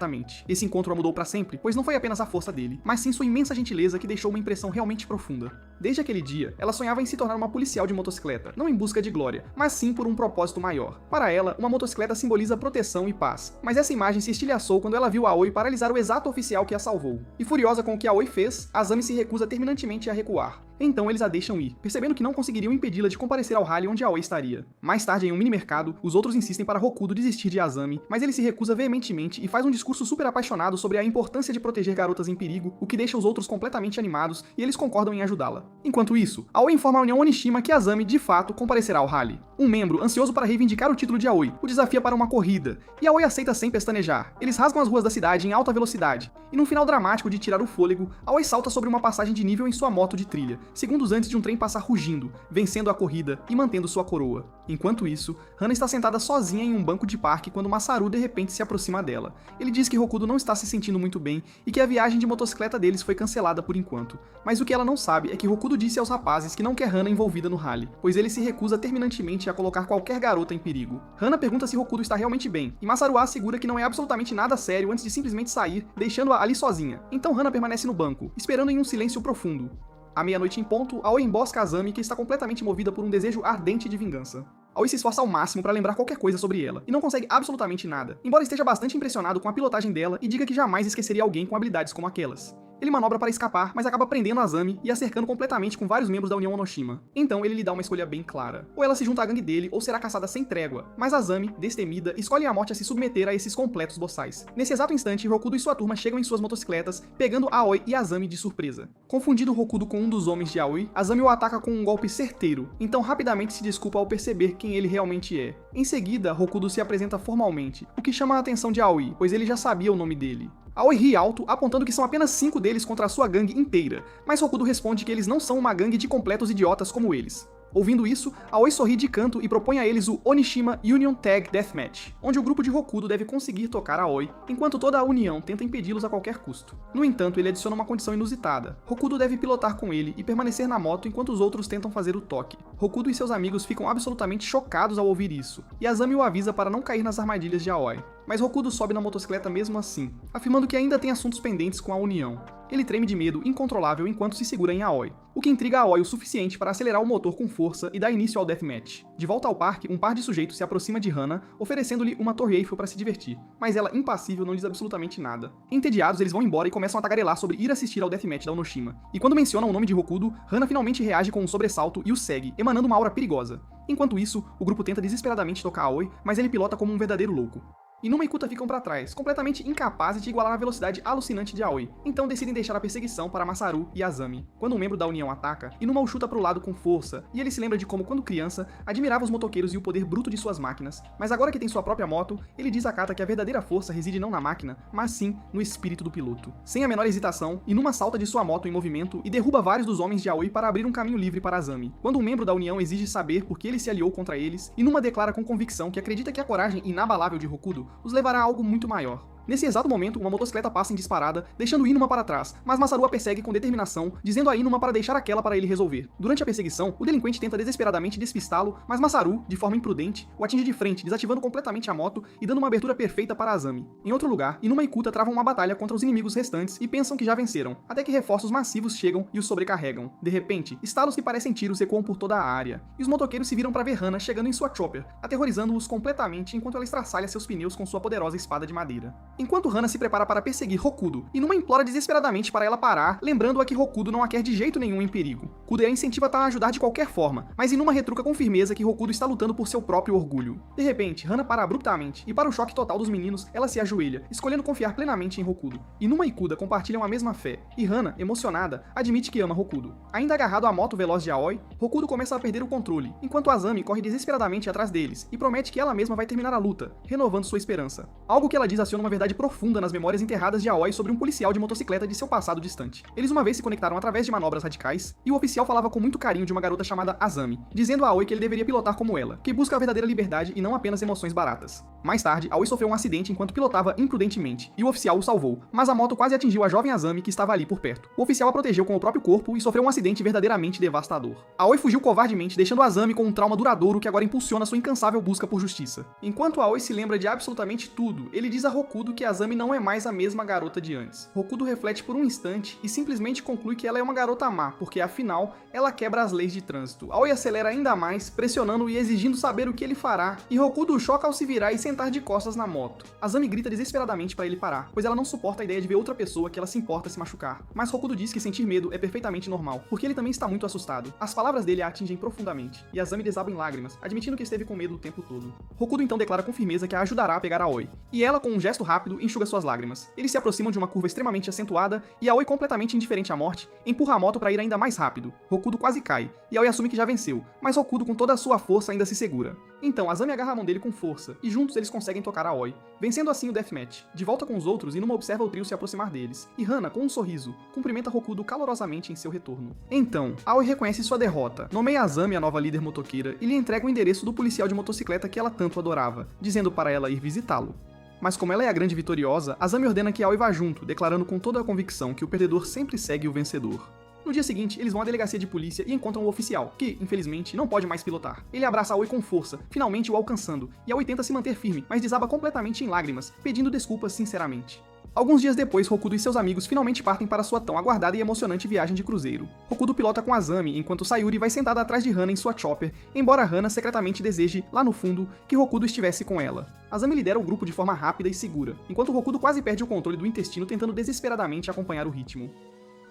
Esse encontro a mudou para sempre, pois não foi apenas a força dele, mas sim sua imensa gentileza que deixou uma impressão realmente profunda. Desde aquele dia, ela sonhava em se tornar uma policial de motocicleta, não em busca de glória, mas sim por um propósito maior. Para ela, uma motocicleta simboliza proteção e paz, mas essa imagem se estilhaçou quando ela viu Aoi paralisar o exato oficial que a salvou. E furiosa com o que Aoi fez, Azami se recusa terminantemente a recuar. Então eles a deixam ir, percebendo que não conseguiriam impedi-la de comparecer ao rally onde Aoi estaria. Mais tarde, em um mini-mercado, os outros insistem para Hokudo desistir de Azami, mas ele se recusa veementemente e faz um discurso super apaixonado sobre a importância de proteger garotas em perigo, o que deixa os outros completamente animados e eles concordam em ajudá-la. Enquanto isso, Aoi informa a União Onishima que Azami, de fato, comparecerá ao rally. Um membro, ansioso para reivindicar o título de Aoi, o desafia para uma corrida, e Aoi aceita sem pestanejar. Eles rasgam as ruas da cidade em alta velocidade, e num final dramático de tirar o fôlego, Aoi salta sobre uma passagem de nível em sua moto de trilha, segundos antes de um trem passar rugindo, vencendo a corrida e mantendo sua coroa. Enquanto isso, Hana está sentada sozinha em um banco de parque quando Masaru de repente se aproxima dela. Ele diz que Hokudo não está se sentindo muito bem e que a viagem de motocicleta deles foi cancelada por enquanto. Mas o que ela não sabe é que Hokudo disse aos rapazes que não quer Hana envolvida no rally, pois ele se recusa terminantemente a colocar qualquer garota em perigo. Hana pergunta se Hokudo está realmente bem, e Masaru assegura que não é absolutamente nada sério antes de simplesmente sair, deixando-a ali sozinha. Então Hana permanece no banco, esperando em um silêncio profundo. À meia-noite em ponto, Aoi embosca Azami, que está completamente movida por um desejo ardente de vingança. Aoi se esforça ao máximo para lembrar qualquer coisa sobre ela, e não consegue absolutamente nada, embora esteja bastante impressionado com a pilotagem dela e diga que jamais esqueceria alguém com habilidades como aquelas. Ele manobra para escapar, mas acaba prendendo Azami e a cercando completamente com vários membros da União Onoshima. Então ele lhe dá uma escolha bem clara. Ou ela se junta à gangue dele, ou será caçada sem trégua. Mas Azami, destemida, escolhe a morte a se submeter a esses completos boçais. Nesse exato instante, Hokudo e sua turma chegam em suas motocicletas, pegando Aoi e Azami de surpresa. Confundido Hokudo com um dos homens de Aoi, Azami o ataca com um golpe certeiro, então rapidamente se desculpa ao perceber quem ele realmente é. Em seguida, Hokudo se apresenta formalmente, o que chama a atenção de Aoi, pois ele já sabia o nome dele. Aoi ri alto, apontando que são apenas 5 deles contra a sua gangue inteira, mas Hokudo responde que eles não são uma gangue de completos idiotas como eles. Ouvindo isso, Aoi sorri de canto e propõe a eles o Onishima Union Tag Deathmatch, onde o grupo de Hokudo deve conseguir tocar Aoi, enquanto toda a união tenta impedi-los a qualquer custo. No entanto, ele adiciona uma condição inusitada. Hokudo deve pilotar com ele e permanecer na moto enquanto os outros tentam fazer o toque. Hokudo e seus amigos ficam absolutamente chocados ao ouvir isso, e Azami o avisa para não cair nas armadilhas de Aoi. Mas Hokudo sobe na motocicleta mesmo assim, afirmando que ainda tem assuntos pendentes com a união. Ele treme de medo incontrolável enquanto se segura em Aoi, o que intriga Aoi o suficiente para acelerar o motor com força e dar início ao deathmatch. De volta ao parque, um par de sujeitos se aproxima de Hana, oferecendo-lhe uma Torre Eiffel para se divertir, mas ela, impassível, não diz absolutamente nada. Entediados, eles vão embora e começam a tagarelar sobre ir assistir ao deathmatch da Onoshima. E quando mencionam o nome de Hokudo, Hana finalmente reage com um sobressalto e o segue, emanando uma aura perigosa. Enquanto isso, o grupo tenta desesperadamente tocar Aoi, mas ele pilota como um verdadeiro louco. Inuma e Kuta ficam para trás, completamente incapazes de igualar a velocidade alucinante de Aoi, então decidem deixar a perseguição para Masaru e Azami. Quando um membro da União ataca, Inuma o chuta para o lado com força, e ele se lembra de como, quando criança, admirava os motoqueiros e o poder bruto de suas máquinas, mas agora que tem sua própria moto, ele desacata que a verdadeira força reside não na máquina, mas sim no espírito do piloto. Sem a menor hesitação, Inuma salta de sua moto em movimento e derruba vários dos homens de Aoi para abrir um caminho livre para Azami. Quando um membro da União exige saber por que ele se aliou contra eles, Inuma declara com convicção que acredita que a coragem inabalável de Hokudo os levará a algo muito maior. Nesse exato momento, uma motocicleta passa em disparada, deixando Inuma para trás, mas Masaru a persegue com determinação, dizendo a Inuma para deixar aquela para ele resolver. Durante a perseguição, o delinquente tenta desesperadamente despistá-lo, mas Masaru, de forma imprudente, o atinge de frente, desativando completamente a moto e dando uma abertura perfeita para Azami. Em outro lugar, Inuma e Kuta travam uma batalha contra os inimigos restantes e pensam que já venceram, até que reforços massivos chegam e os sobrecarregam. De repente, estalos que parecem tiros ecoam por toda a área, e os motoqueiros se viram para ver Hana chegando em sua chopper, aterrorizando-os completamente enquanto ela estraçalha seus pneus com sua poderosa espada de madeira. Enquanto Hana se prepara para perseguir Hokudo, Inuma implora desesperadamente para ela parar, lembrando-a que Hokudo não a quer de jeito nenhum em perigo. Kudo a incentiva a ajudar de qualquer forma, mas Inuma retruca com firmeza que Hokudo está lutando por seu próprio orgulho. De repente, Hana para abruptamente, e para o choque total dos meninos, ela se ajoelha, escolhendo confiar plenamente em Hokudo. Inuma e Kuda compartilham a mesma fé, e Hana, emocionada, admite que ama Hokudo. Ainda agarrado à moto veloz de Aoi, Hokudo começa a perder o controle, enquanto Azami corre desesperadamente atrás deles, e promete que ela mesma vai terminar a luta, renovando sua esperança. Algo que ela diz aciona uma verdade profunda nas memórias enterradas de Aoi sobre um policial de motocicleta de seu passado distante. Eles uma vez se conectaram através de manobras radicais, e o oficial falava com muito carinho de uma garota chamada Azami, dizendo a Aoi que ele deveria pilotar como ela, que busca a verdadeira liberdade e não apenas emoções baratas. Mais tarde, Aoi sofreu um acidente enquanto pilotava imprudentemente, e o oficial o salvou, mas a moto quase atingiu a jovem Azami que estava ali por perto. O oficial a protegeu com o próprio corpo e sofreu um acidente verdadeiramente devastador. Aoi fugiu covardemente, deixando Azami com um trauma duradouro que agora impulsiona sua incansável busca por justiça. Enquanto Aoi se lembra de absolutamente tudo, ele diz a Hokudo que Azami não é mais a mesma garota de antes. Hokudo reflete por um instante e simplesmente conclui que ela é uma garota má, porque afinal, ela quebra as leis de trânsito. Aoi acelera ainda mais, pressionando e exigindo saber o que ele fará, e Hokudo choca ao se virar e sentar de costas na moto. Azami grita desesperadamente para ele parar, pois ela não suporta a ideia de ver outra pessoa que ela se importa se machucar. Mas Hokudo diz que sentir medo é perfeitamente normal, porque ele também está muito assustado. As palavras dele a atingem profundamente, e Azami desaba em lágrimas, admitindo que esteve com medo o tempo todo. Hokudo então declara com firmeza que a ajudará a pegar Aoi, e ela, com um gesto rápido, enxuga suas lágrimas. Eles se aproximam de uma curva extremamente acentuada, e Aoi, completamente indiferente à morte, empurra a moto para ir ainda mais rápido. Hokudo quase cai, e Aoi assume que já venceu, mas Hokudo com toda a sua força ainda se segura. Então, Azami agarra a mão dele com força, e juntos eles conseguem tocar Aoi, vencendo assim o deathmatch. De volta com os outros, Inuma observa o trio se aproximar deles, e Hana, com um sorriso, cumprimenta Hokudo calorosamente em seu retorno. Então, Aoi reconhece sua derrota, nomeia Azami a nova líder motoqueira e lhe entrega o endereço do policial de motocicleta que ela tanto adorava, dizendo para ela ir visitá-lo. Mas como ela é a grande vitoriosa, Azami ordena que Aoi vá junto, declarando com toda a convicção que o perdedor sempre segue o vencedor. No dia seguinte, eles vão à delegacia de polícia e encontram o oficial, que, infelizmente, não pode mais pilotar. Ele abraça Aoi com força, finalmente o alcançando, e Aoi tenta se manter firme, mas desaba completamente em lágrimas, pedindo desculpas sinceramente. Alguns dias depois, Hokudo e seus amigos finalmente partem para sua tão aguardada e emocionante viagem de cruzeiro. Hokudo pilota com Azami, enquanto Sayuri vai sentada atrás de Hana em sua chopper, embora Hana secretamente deseje, lá no fundo, que Hokudo estivesse com ela. Azami lidera o grupo de forma rápida e segura, enquanto Hokudo quase perde o controle do intestino tentando desesperadamente acompanhar o ritmo.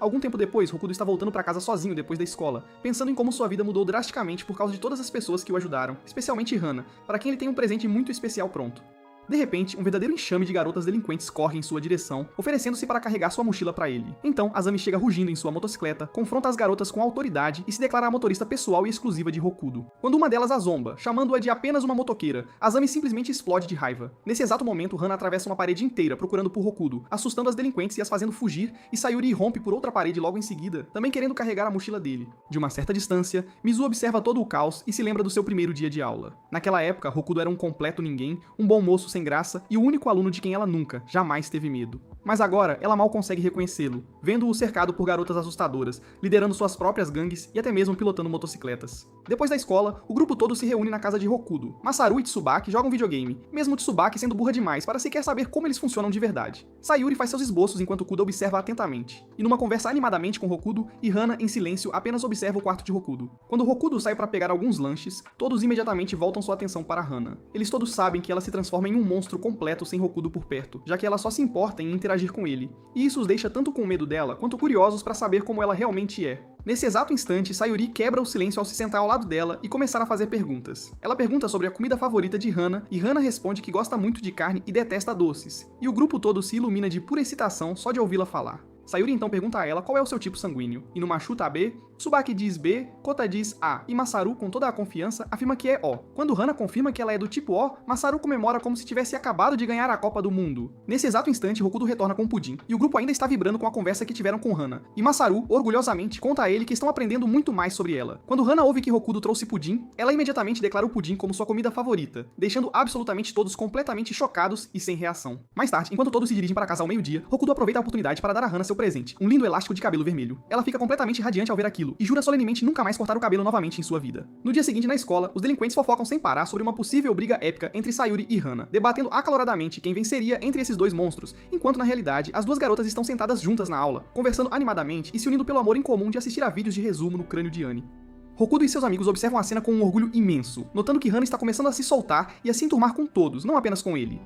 Algum tempo depois, Hokudo está voltando para casa sozinho depois da escola, pensando em como sua vida mudou drasticamente por causa de todas as pessoas que o ajudaram, especialmente Hana, para quem ele tem um presente muito especial pronto. De repente, um verdadeiro enxame de garotas delinquentes corre em sua direção, oferecendo-se para carregar sua mochila para ele. Então, Azami chega rugindo em sua motocicleta, confronta as garotas com autoridade e se declara a motorista pessoal e exclusiva de Hokudo. Quando uma delas a zomba, chamando-a de apenas uma motoqueira, Azami simplesmente explode de raiva. Nesse exato momento, Hana atravessa uma parede inteira procurando por Hokudo, assustando as delinquentes e as fazendo fugir, e Sayuri irrompe por outra parede logo em seguida, também querendo carregar a mochila dele. De uma certa distância, Mizu observa todo o caos e se lembra do seu primeiro dia de aula. Naquela época, Hokudo era um completo ninguém, um bom moço sem graça e o único aluno de quem ela nunca, jamais teve medo. Mas agora, ela mal consegue reconhecê-lo, vendo-o cercado por garotas assustadoras, liderando suas próprias gangues e até mesmo pilotando motocicletas. Depois da escola, o grupo todo se reúne na casa de Hokudo. Masaru e Tsubaki jogam videogame, mesmo Tsubaki sendo burra demais para sequer saber como eles funcionam de verdade. Sayuri faz seus esboços enquanto Kuda observa atentamente. E numa conversa animadamente com Hokudo, e Hana, em silêncio, apenas observa o quarto de Hokudo. Quando Hokudo sai para pegar alguns lanches, todos imediatamente voltam sua atenção para Hana. Eles todos sabem que ela se transforma em um monstro completo sem Hokudo por perto, já que ela só se importa em interagir com ele. E isso os deixa tanto com medo dela, quanto curiosos para saber como ela realmente é. Nesse exato instante, Sayuri quebra o silêncio ao se sentar ao lado dela e começar a fazer perguntas. Ela pergunta sobre a comida favorita de Hana, e Hana responde que gosta muito de carne e detesta doces. E o grupo todo se ilumina de pura excitação só de ouvi-la falar. Sayuri então pergunta a ela qual é o seu tipo sanguíneo. Inuma chuta a B, Tsubaki diz B, Kota diz A, e Masaru, com toda a confiança, afirma que é O. Quando Hana confirma que ela é do tipo O, Masaru comemora como se tivesse acabado de ganhar a Copa do Mundo. Nesse exato instante, Hokuto retorna com o pudim, e o grupo ainda está vibrando com a conversa que tiveram com Hana, e Masaru, orgulhosamente, conta a ele que estão aprendendo muito mais sobre ela. Quando Hana ouve que Hokuto trouxe pudim, ela imediatamente declara o pudim como sua comida favorita, deixando absolutamente todos completamente chocados e sem reação. Mais tarde, enquanto todos se dirigem para casa ao meio-dia, Hokuto aproveita a oportunidade para dar a Hana seu presente, um lindo elástico de cabelo vermelho. Ela fica completamente radiante ao ver aquilo, e jura solenemente nunca mais cortar o cabelo novamente em sua vida. No dia seguinte, na escola, os delinquentes fofocam sem parar sobre uma possível briga épica entre Sayuri e Hana, debatendo acaloradamente quem venceria entre esses dois monstros, enquanto na realidade, as duas garotas estão sentadas juntas na aula, conversando animadamente e se unindo pelo amor em comum de assistir a vídeos de resumo no crânio de Annie. Hokuto e seus amigos observam a cena com um orgulho imenso, notando que Hana está começando a se soltar e a se enturmar com todos, não apenas com ele.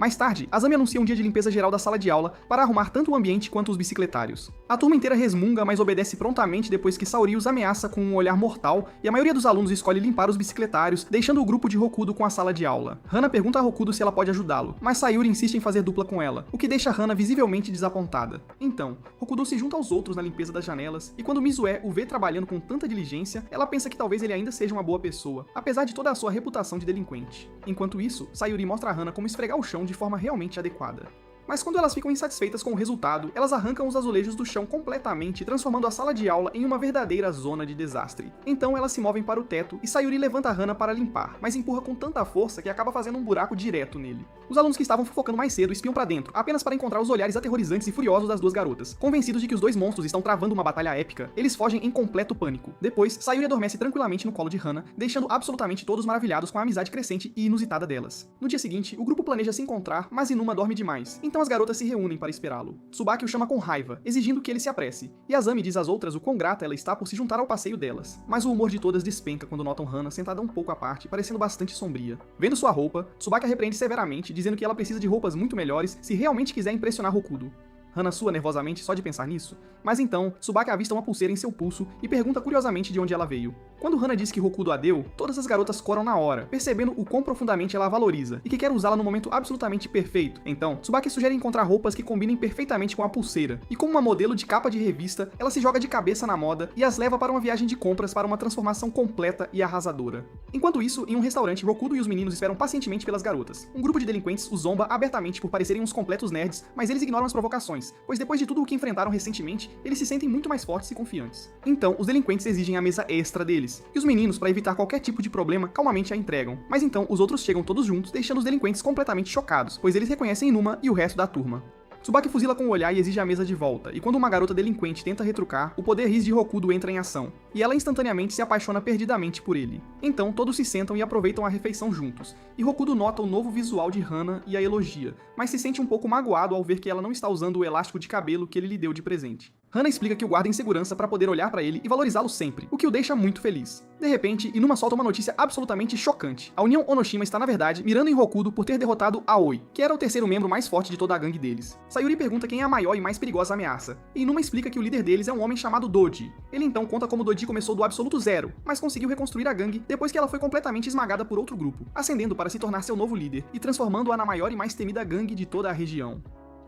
Mais tarde, Azami anuncia um dia de limpeza geral da sala de aula para arrumar tanto o ambiente quanto os bicicletários. A turma inteira resmunga, mas obedece prontamente depois que Saori os ameaça com um olhar mortal e a maioria dos alunos escolhe limpar os bicicletários, deixando o grupo de Hokuto com a sala de aula. Hana pergunta a Hokuto se ela pode ajudá-lo, mas Sayuri insiste em fazer dupla com ela, o que deixa Hana visivelmente desapontada. Então, Hokuto se junta aos outros na limpeza das janelas, e quando Mizue o vê trabalhando com tanta diligência, ela pensa que talvez ele ainda seja uma boa pessoa, apesar de toda a sua reputação de delinquente. Enquanto isso, Sayuri mostra a Hana como esfregar o chão de forma realmente adequada. Mas quando elas ficam insatisfeitas com o resultado, elas arrancam os azulejos do chão completamente, transformando a sala de aula em uma verdadeira zona de desastre. Então elas se movem para o teto e Sayuri levanta a Hana para limpar, mas empurra com tanta força que acaba fazendo um buraco direto nele. Os alunos que estavam fofocando mais cedo espiam para dentro, apenas para encontrar os olhares aterrorizantes e furiosos das duas garotas. Convencidos de que os dois monstros estão travando uma batalha épica, eles fogem em completo pânico. Depois, Sayuri adormece tranquilamente no colo de Hana, deixando absolutamente todos maravilhados com a amizade crescente e inusitada delas. No dia seguinte, o grupo planeja se encontrar, mas Inuma dorme demais, então as garotas se reúnem para esperá-lo. Tsubaki o chama com raiva, exigindo que ele se apresse, e Azami diz às outras o quão grata ela está por se juntar ao passeio delas. Mas o humor de todas despenca quando notam Hana sentada um pouco à parte, parecendo bastante sombria. Vendo sua roupa, Tsubaki a repreende severamente, dizendo que ela precisa de roupas muito melhores se realmente quiser impressionar Hokuto. Hana sua nervosamente só de pensar nisso, mas então, Tsubaki avista uma pulseira em seu pulso e pergunta curiosamente de onde ela veio. Quando Hana diz que Hokuto a deu, todas as garotas coram na hora, percebendo o quão profundamente ela a valoriza e que quer usá-la no momento absolutamente perfeito. Então, Tsubaki sugere encontrar roupas que combinem perfeitamente com a pulseira, e como uma modelo de capa de revista, ela se joga de cabeça na moda e as leva para uma viagem de compras para uma transformação completa e arrasadora. Enquanto isso, em um restaurante, Hokuto e os meninos esperam pacientemente pelas garotas. Um grupo de delinquentes os zomba abertamente por parecerem uns completos nerds, mas eles ignoram as provocações, pois depois de tudo o que enfrentaram recentemente, eles se sentem muito mais fortes e confiantes. Então, os delinquentes exigem a mesa extra deles, e os meninos, para evitar qualquer tipo de problema, calmamente a entregam. Mas então, os outros chegam todos juntos, deixando os delinquentes completamente chocados, pois eles reconhecem Inuma e o resto da turma. Tsubaki fuzila com o olhar e exige a mesa de volta, e quando uma garota delinquente tenta retrucar, o poder Riz de Hokuto entra em ação, e ela instantaneamente se apaixona perdidamente por ele. Então todos se sentam e aproveitam a refeição juntos, e Hokuto nota o novo visual de Hana e a elogia, mas se sente um pouco magoado ao ver que ela não está usando o elástico de cabelo que ele lhe deu de presente. Hana explica que o guarda em segurança para poder olhar para ele e valorizá-lo sempre, o que o deixa muito feliz. De repente, Inuma solta uma notícia absolutamente chocante. A União Onoshima está, na verdade, mirando em Hokuto por ter derrotado Aoi, que era o terceiro membro mais forte de toda a gangue deles. Sayuri pergunta quem é a maior e mais perigosa ameaça, e Inuma explica que o líder deles é um homem chamado Doji. Ele então conta como Doji começou do absoluto zero, mas conseguiu reconstruir a gangue depois que ela foi completamente esmagada por outro grupo, ascendendo para se tornar seu novo líder e transformando-a na maior e mais temida gangue de toda a região.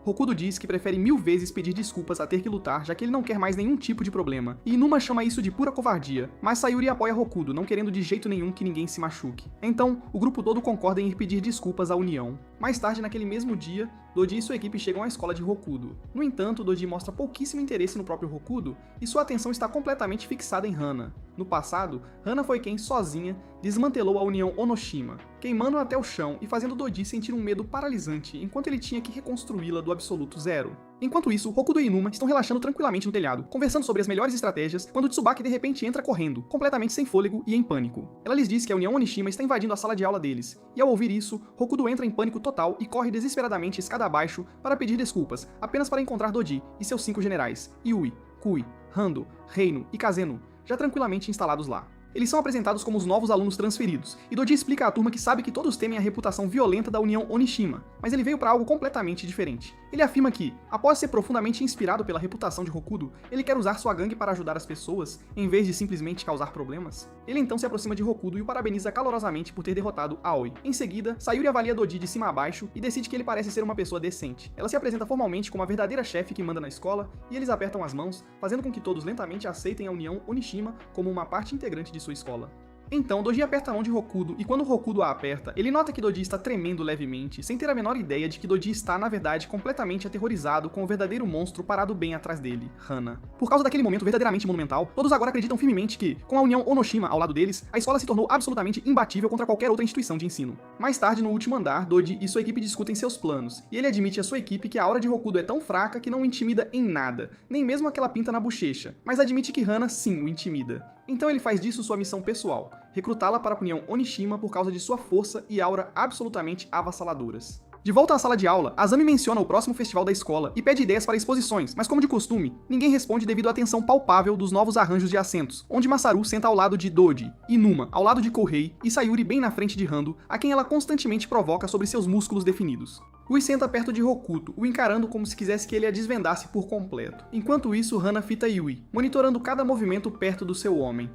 Hokuto diz que prefere 1000 vezes pedir desculpas a ter que lutar, já que ele não quer mais nenhum tipo de problema, e Inuma chama isso de pura covardia, mas Sayuri apoia Hokuto, não querendo de jeito nenhum que ninguém se machuque. Então, o grupo todo concorda em ir pedir desculpas à União. Mais tarde, naquele mesmo dia, Doji e sua equipe chegam à escola de Hokuto. No entanto, Doji mostra pouquíssimo interesse no próprio Hokuto, e sua atenção está completamente fixada em Hana. No passado, Hana foi quem, sozinha, desmantelou a União Onoshima, queimando-a até o chão e fazendo Doji sentir um medo paralisante enquanto ele tinha que reconstruí-la do absoluto zero. Enquanto isso, Hokuto e Inuma estão relaxando tranquilamente no telhado, conversando sobre as melhores estratégias, quando Tsubaki de repente entra correndo, completamente sem fôlego e em pânico. Ela lhes diz que a União Onishima está invadindo a sala de aula deles, e ao ouvir isso, Hokuto entra em pânico total e corre desesperadamente escada abaixo para pedir desculpas, apenas para encontrar Doji e seus 5 generais, Yui, Kui, Hando, Reino e Kazeno, já tranquilamente instalados lá. Eles são apresentados como os novos alunos transferidos, e Doji explica à turma que sabe que todos temem a reputação violenta da União Onishima, mas ele veio para algo completamente diferente. Ele afirma que, após ser profundamente inspirado pela reputação de Hokudo, ele quer usar sua gangue para ajudar as pessoas, em vez de simplesmente causar problemas. Ele então se aproxima de Hokudo e o parabeniza calorosamente por ter derrotado Aoi. Em seguida, Sayuri avalia Doji de cima a baixo e decide que ele parece ser uma pessoa decente. Ela se apresenta formalmente como a verdadeira chefe que manda na escola, e eles apertam as mãos, fazendo com que todos lentamente aceitem a União Onishima como uma parte integrante de sua escola. Então, Doji aperta a mão de Hokudo, e quando Hokudo a aperta, ele nota que Doji está tremendo levemente, sem ter a menor ideia de que Doji está, na verdade, completamente aterrorizado com o verdadeiro monstro parado bem atrás dele, Hana. Por causa daquele momento verdadeiramente monumental, todos agora acreditam firmemente que, com a União Onoshima ao lado deles, a escola se tornou absolutamente imbatível contra qualquer outra instituição de ensino. Mais tarde, no último andar, Doji e sua equipe discutem seus planos, e ele admite à sua equipe que a aura de Hokudo é tão fraca que não o intimida em nada, nem mesmo aquela pinta na bochecha, mas admite que Hana sim o intimida. Então ele faz disso sua missão pessoal, recrutá-la para a União Onishima por causa de sua força e aura absolutamente avassaladoras. De volta à sala de aula, Azami menciona o próximo festival da escola e pede ideias para exposições, mas como de costume, ninguém responde devido à atenção palpável dos novos arranjos de assentos, onde Masaru senta ao lado de Doji, Inuma ao lado de Kohei e Sayuri bem na frente de Hando, a quem ela constantemente provoca sobre seus músculos definidos. Ui senta perto de Hokuto, o encarando como se quisesse que ele a desvendasse por completo. Enquanto isso, Hana fita Yui, monitorando cada movimento perto do seu homem.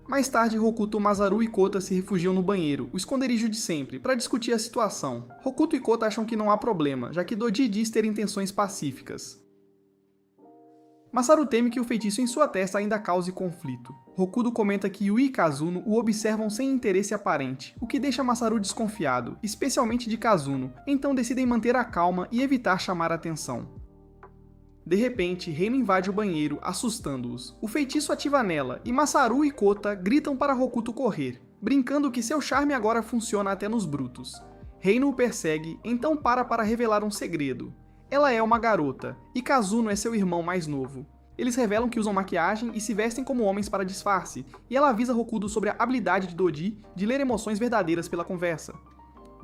Mais tarde, Hokuto, Masaru e Kota se refugiam no banheiro, o esconderijo de sempre, para discutir a situação. Hokuto e Kota acham que não há problema, já que Doji diz ter intenções pacíficas. Masaru teme que o feitiço em sua testa ainda cause conflito. Hokudo comenta que Yui e Kazuno o observam sem interesse aparente, o que deixa Masaru desconfiado, especialmente de Kazuno, então decidem manter a calma e evitar chamar a atenção. De repente, Reino invade o banheiro, assustando-os. O feitiço ativa nela, e Masaru e Kota gritam para Hokuto correr, brincando que seu charme agora funciona até nos brutos. Reino o persegue, então para revelar um segredo. Ela é uma garota, e Kazuno é seu irmão mais novo. Eles revelam que usam maquiagem e se vestem como homens para disfarce, e ela avisa Hokudo sobre a habilidade de Doji de ler emoções verdadeiras pela conversa.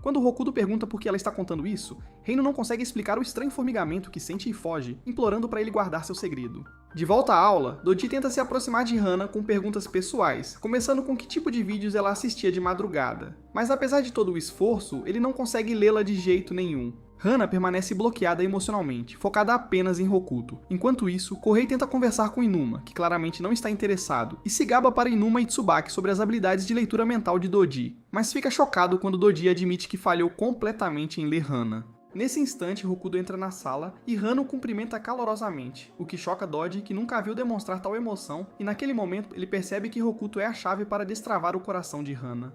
Quando Hokudo pergunta por que ela está contando isso, Reino não consegue explicar o estranho formigamento que sente e foge, implorando para ele guardar seu segredo. De volta à aula, Doji tenta se aproximar de Hana com perguntas pessoais, começando com que tipo de vídeos ela assistia de madrugada. Mas apesar de todo o esforço, ele não consegue lê-la de jeito nenhum. Hana permanece bloqueada emocionalmente, focada apenas em Hokuto. Enquanto isso, Kohei tenta conversar com Inuma, que claramente não está interessado, e se gaba para Inuma e Tsubaki sobre as habilidades de leitura mental de Doji, mas fica chocado quando Doji admite que falhou completamente em ler Hana. Nesse instante, Hokudo entra na sala e Hana o cumprimenta calorosamente, o que choca Doji, que nunca a viu demonstrar tal emoção, e naquele momento ele percebe que Hokuto é a chave para destravar o coração de Hana.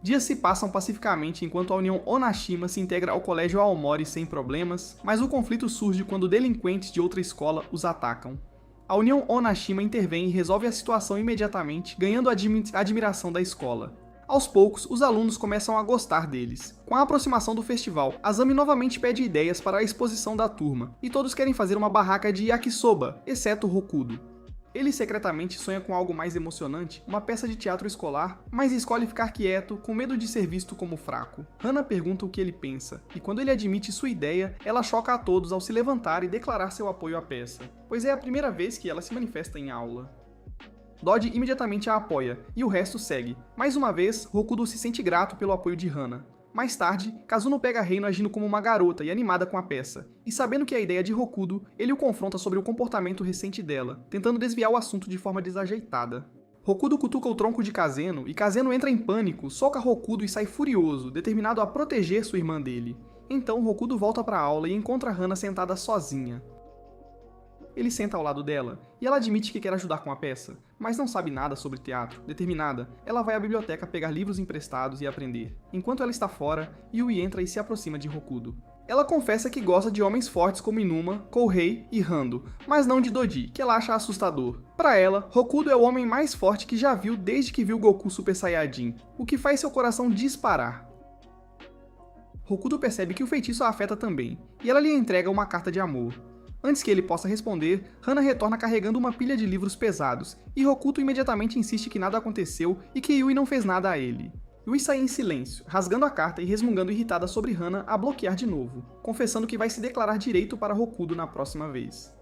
Dias se passam pacificamente enquanto a União Onashima se integra ao Colégio Aomori sem problemas, mas o conflito surge quando delinquentes de outra escola os atacam. A União Onashima intervém e resolve a situação imediatamente, ganhando a admiração da escola. Aos poucos, os alunos começam a gostar deles. Com a aproximação do festival, Azami novamente pede ideias para a exposição da turma, e todos querem fazer uma barraca de yakisoba, exceto Hokudo. Ele secretamente sonha com algo mais emocionante, uma peça de teatro escolar, mas escolhe ficar quieto, com medo de ser visto como fraco. Hana pergunta o que ele pensa, e quando ele admite sua ideia, ela choca a todos ao se levantar e declarar seu apoio à peça, pois é a primeira vez que ela se manifesta em aula. Doji imediatamente a apoia, e o resto segue. Mais uma vez, Hokudo se sente grato pelo apoio de Hana. Mais tarde, Kazuno pega Reino agindo como uma garota e animada com a peça, e sabendo que é a ideia de Hokudo, ele o confronta sobre o comportamento recente dela, tentando desviar o assunto de forma desajeitada. Hokudo cutuca o tronco de Kazeno, e Kazeno entra em pânico, soca Hokudo e sai furioso, determinado a proteger sua irmã dele. Então Hokudo volta para a aula e encontra Hana sentada sozinha. Ele senta ao lado dela, e ela admite que quer ajudar com a peça, mas não sabe nada sobre teatro. Determinada, ela vai à biblioteca pegar livros emprestados e aprender. Enquanto ela está fora, Yui entra e se aproxima de Hokudo. Ela confessa que gosta de homens fortes como Inuma, Kohei e Hando, mas não de Doji, que ela acha assustador. Para ela, Hokudo é o homem mais forte que já viu desde que viu Goku Super Saiyajin, o que faz seu coração disparar. Hokudo percebe que o feitiço a afeta também, e ela lhe entrega uma carta de amor. Antes que ele possa responder, Hana retorna carregando uma pilha de livros pesados, e Hokuto imediatamente insiste que nada aconteceu e que Yui não fez nada a ele. Yui sai em silêncio, rasgando a carta e resmungando irritada sobre Hana a bloquear de novo, confessando que vai se declarar direito para Hokudo na próxima vez.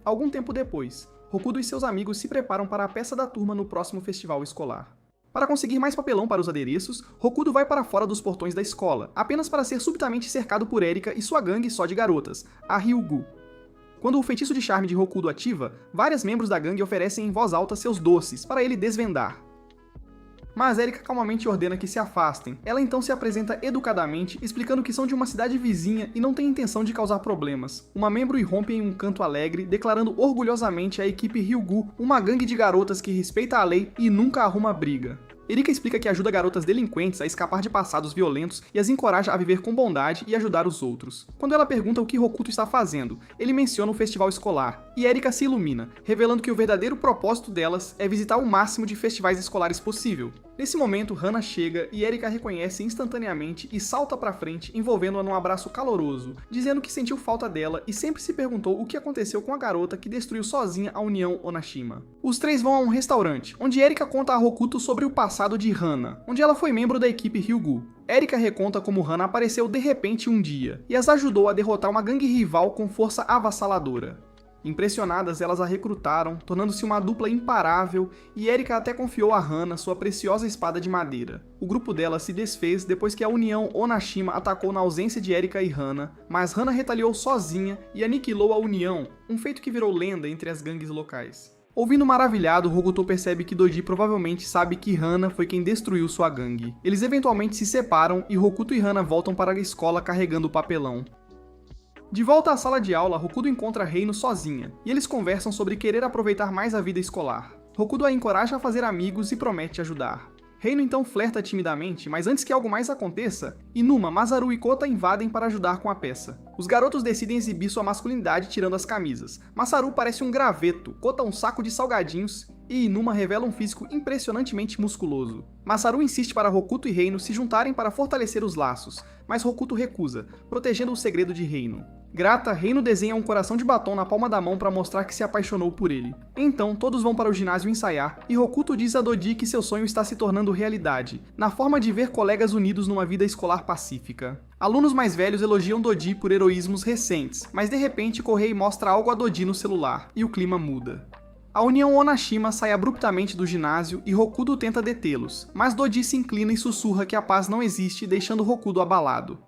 Algum tempo depois, Hokuto e seus amigos se preparam para a peça da turma no próximo festival escolar. Para conseguir mais papelão para os adereços, Hokuto vai para fora dos portões da escola, apenas para ser subitamente cercado por Erika e sua gangue só de garotas, a Ryugu. Quando o feitiço de charme de Hokuto ativa, vários membros da gangue oferecem em voz alta seus doces para ele desvendar. Mas Erika calmamente ordena que se afastem. Ela então se apresenta educadamente, explicando que são de uma cidade vizinha e não tem intenção de causar problemas. Uma membro irrompe em um canto alegre, declarando orgulhosamente a equipe Ryugu uma gangue de garotas que respeita a lei e nunca arruma briga. Erika explica que ajuda garotas delinquentes a escapar de passados violentos e as encoraja a viver com bondade e ajudar os outros. Quando ela pergunta o que Hokuto está fazendo, ele menciona o festival escolar, e Erika se ilumina, revelando que o verdadeiro propósito delas é visitar o máximo de festivais escolares possível. Nesse momento, Hana chega e Erika a reconhece instantaneamente e salta pra frente, envolvendo-a num abraço caloroso, dizendo que sentiu falta dela e sempre se perguntou o que aconteceu com a garota que destruiu sozinha a União Onashima. Os três vão a um restaurante, onde Erika conta a Hokuto sobre o passado de Hana, onde ela foi membro da equipe Ryugu. Erika reconta como Hana apareceu de repente um dia, e as ajudou a derrotar uma gangue rival com força avassaladora. Impressionadas, elas a recrutaram, tornando-se uma dupla imparável, e Erika até confiou a Hana sua preciosa espada de madeira. O grupo dela se desfez depois que a União Onashima atacou na ausência de Erika e Hana, mas Hana retaliou sozinha e aniquilou a União, um feito que virou lenda entre as gangues locais. Ouvindo maravilhado, Hokuto percebe que Doji provavelmente sabe que Hana foi quem destruiu sua gangue. Eles eventualmente se separam e Hokuto e Hana voltam para a escola carregando o papelão. De volta à sala de aula, Hokuto encontra Reino sozinha, e eles conversam sobre querer aproveitar mais a vida escolar. Hokuto a encoraja a fazer amigos e promete ajudar. Reino então flerta timidamente, mas antes que algo mais aconteça, Inuma, Masaru e Kota invadem para ajudar com a peça. Os garotos decidem exibir sua masculinidade tirando as camisas. Masaru parece um graveto, Kota um saco de salgadinhos, e Inuma revela um físico impressionantemente musculoso. Masaru insiste para Hokuto e Reino se juntarem para fortalecer os laços, mas Hokuto recusa, protegendo o segredo de Reino. Grata, Reino desenha um coração de batom na palma da mão para mostrar que se apaixonou por ele. Então, todos vão para o ginásio ensaiar, e Hokuto diz a Doji que seu sonho está se tornando realidade, na forma de ver colegas unidos numa vida escolar pacífica. Alunos mais velhos elogiam Doji por heroísmos recentes, mas de repente Kohei mostra algo a Doji no celular, e o clima muda. A União Onashima sai abruptamente do ginásio e Hokuto tenta detê-los, mas Doji se inclina e sussurra que a paz não existe, deixando Hokuto abalado.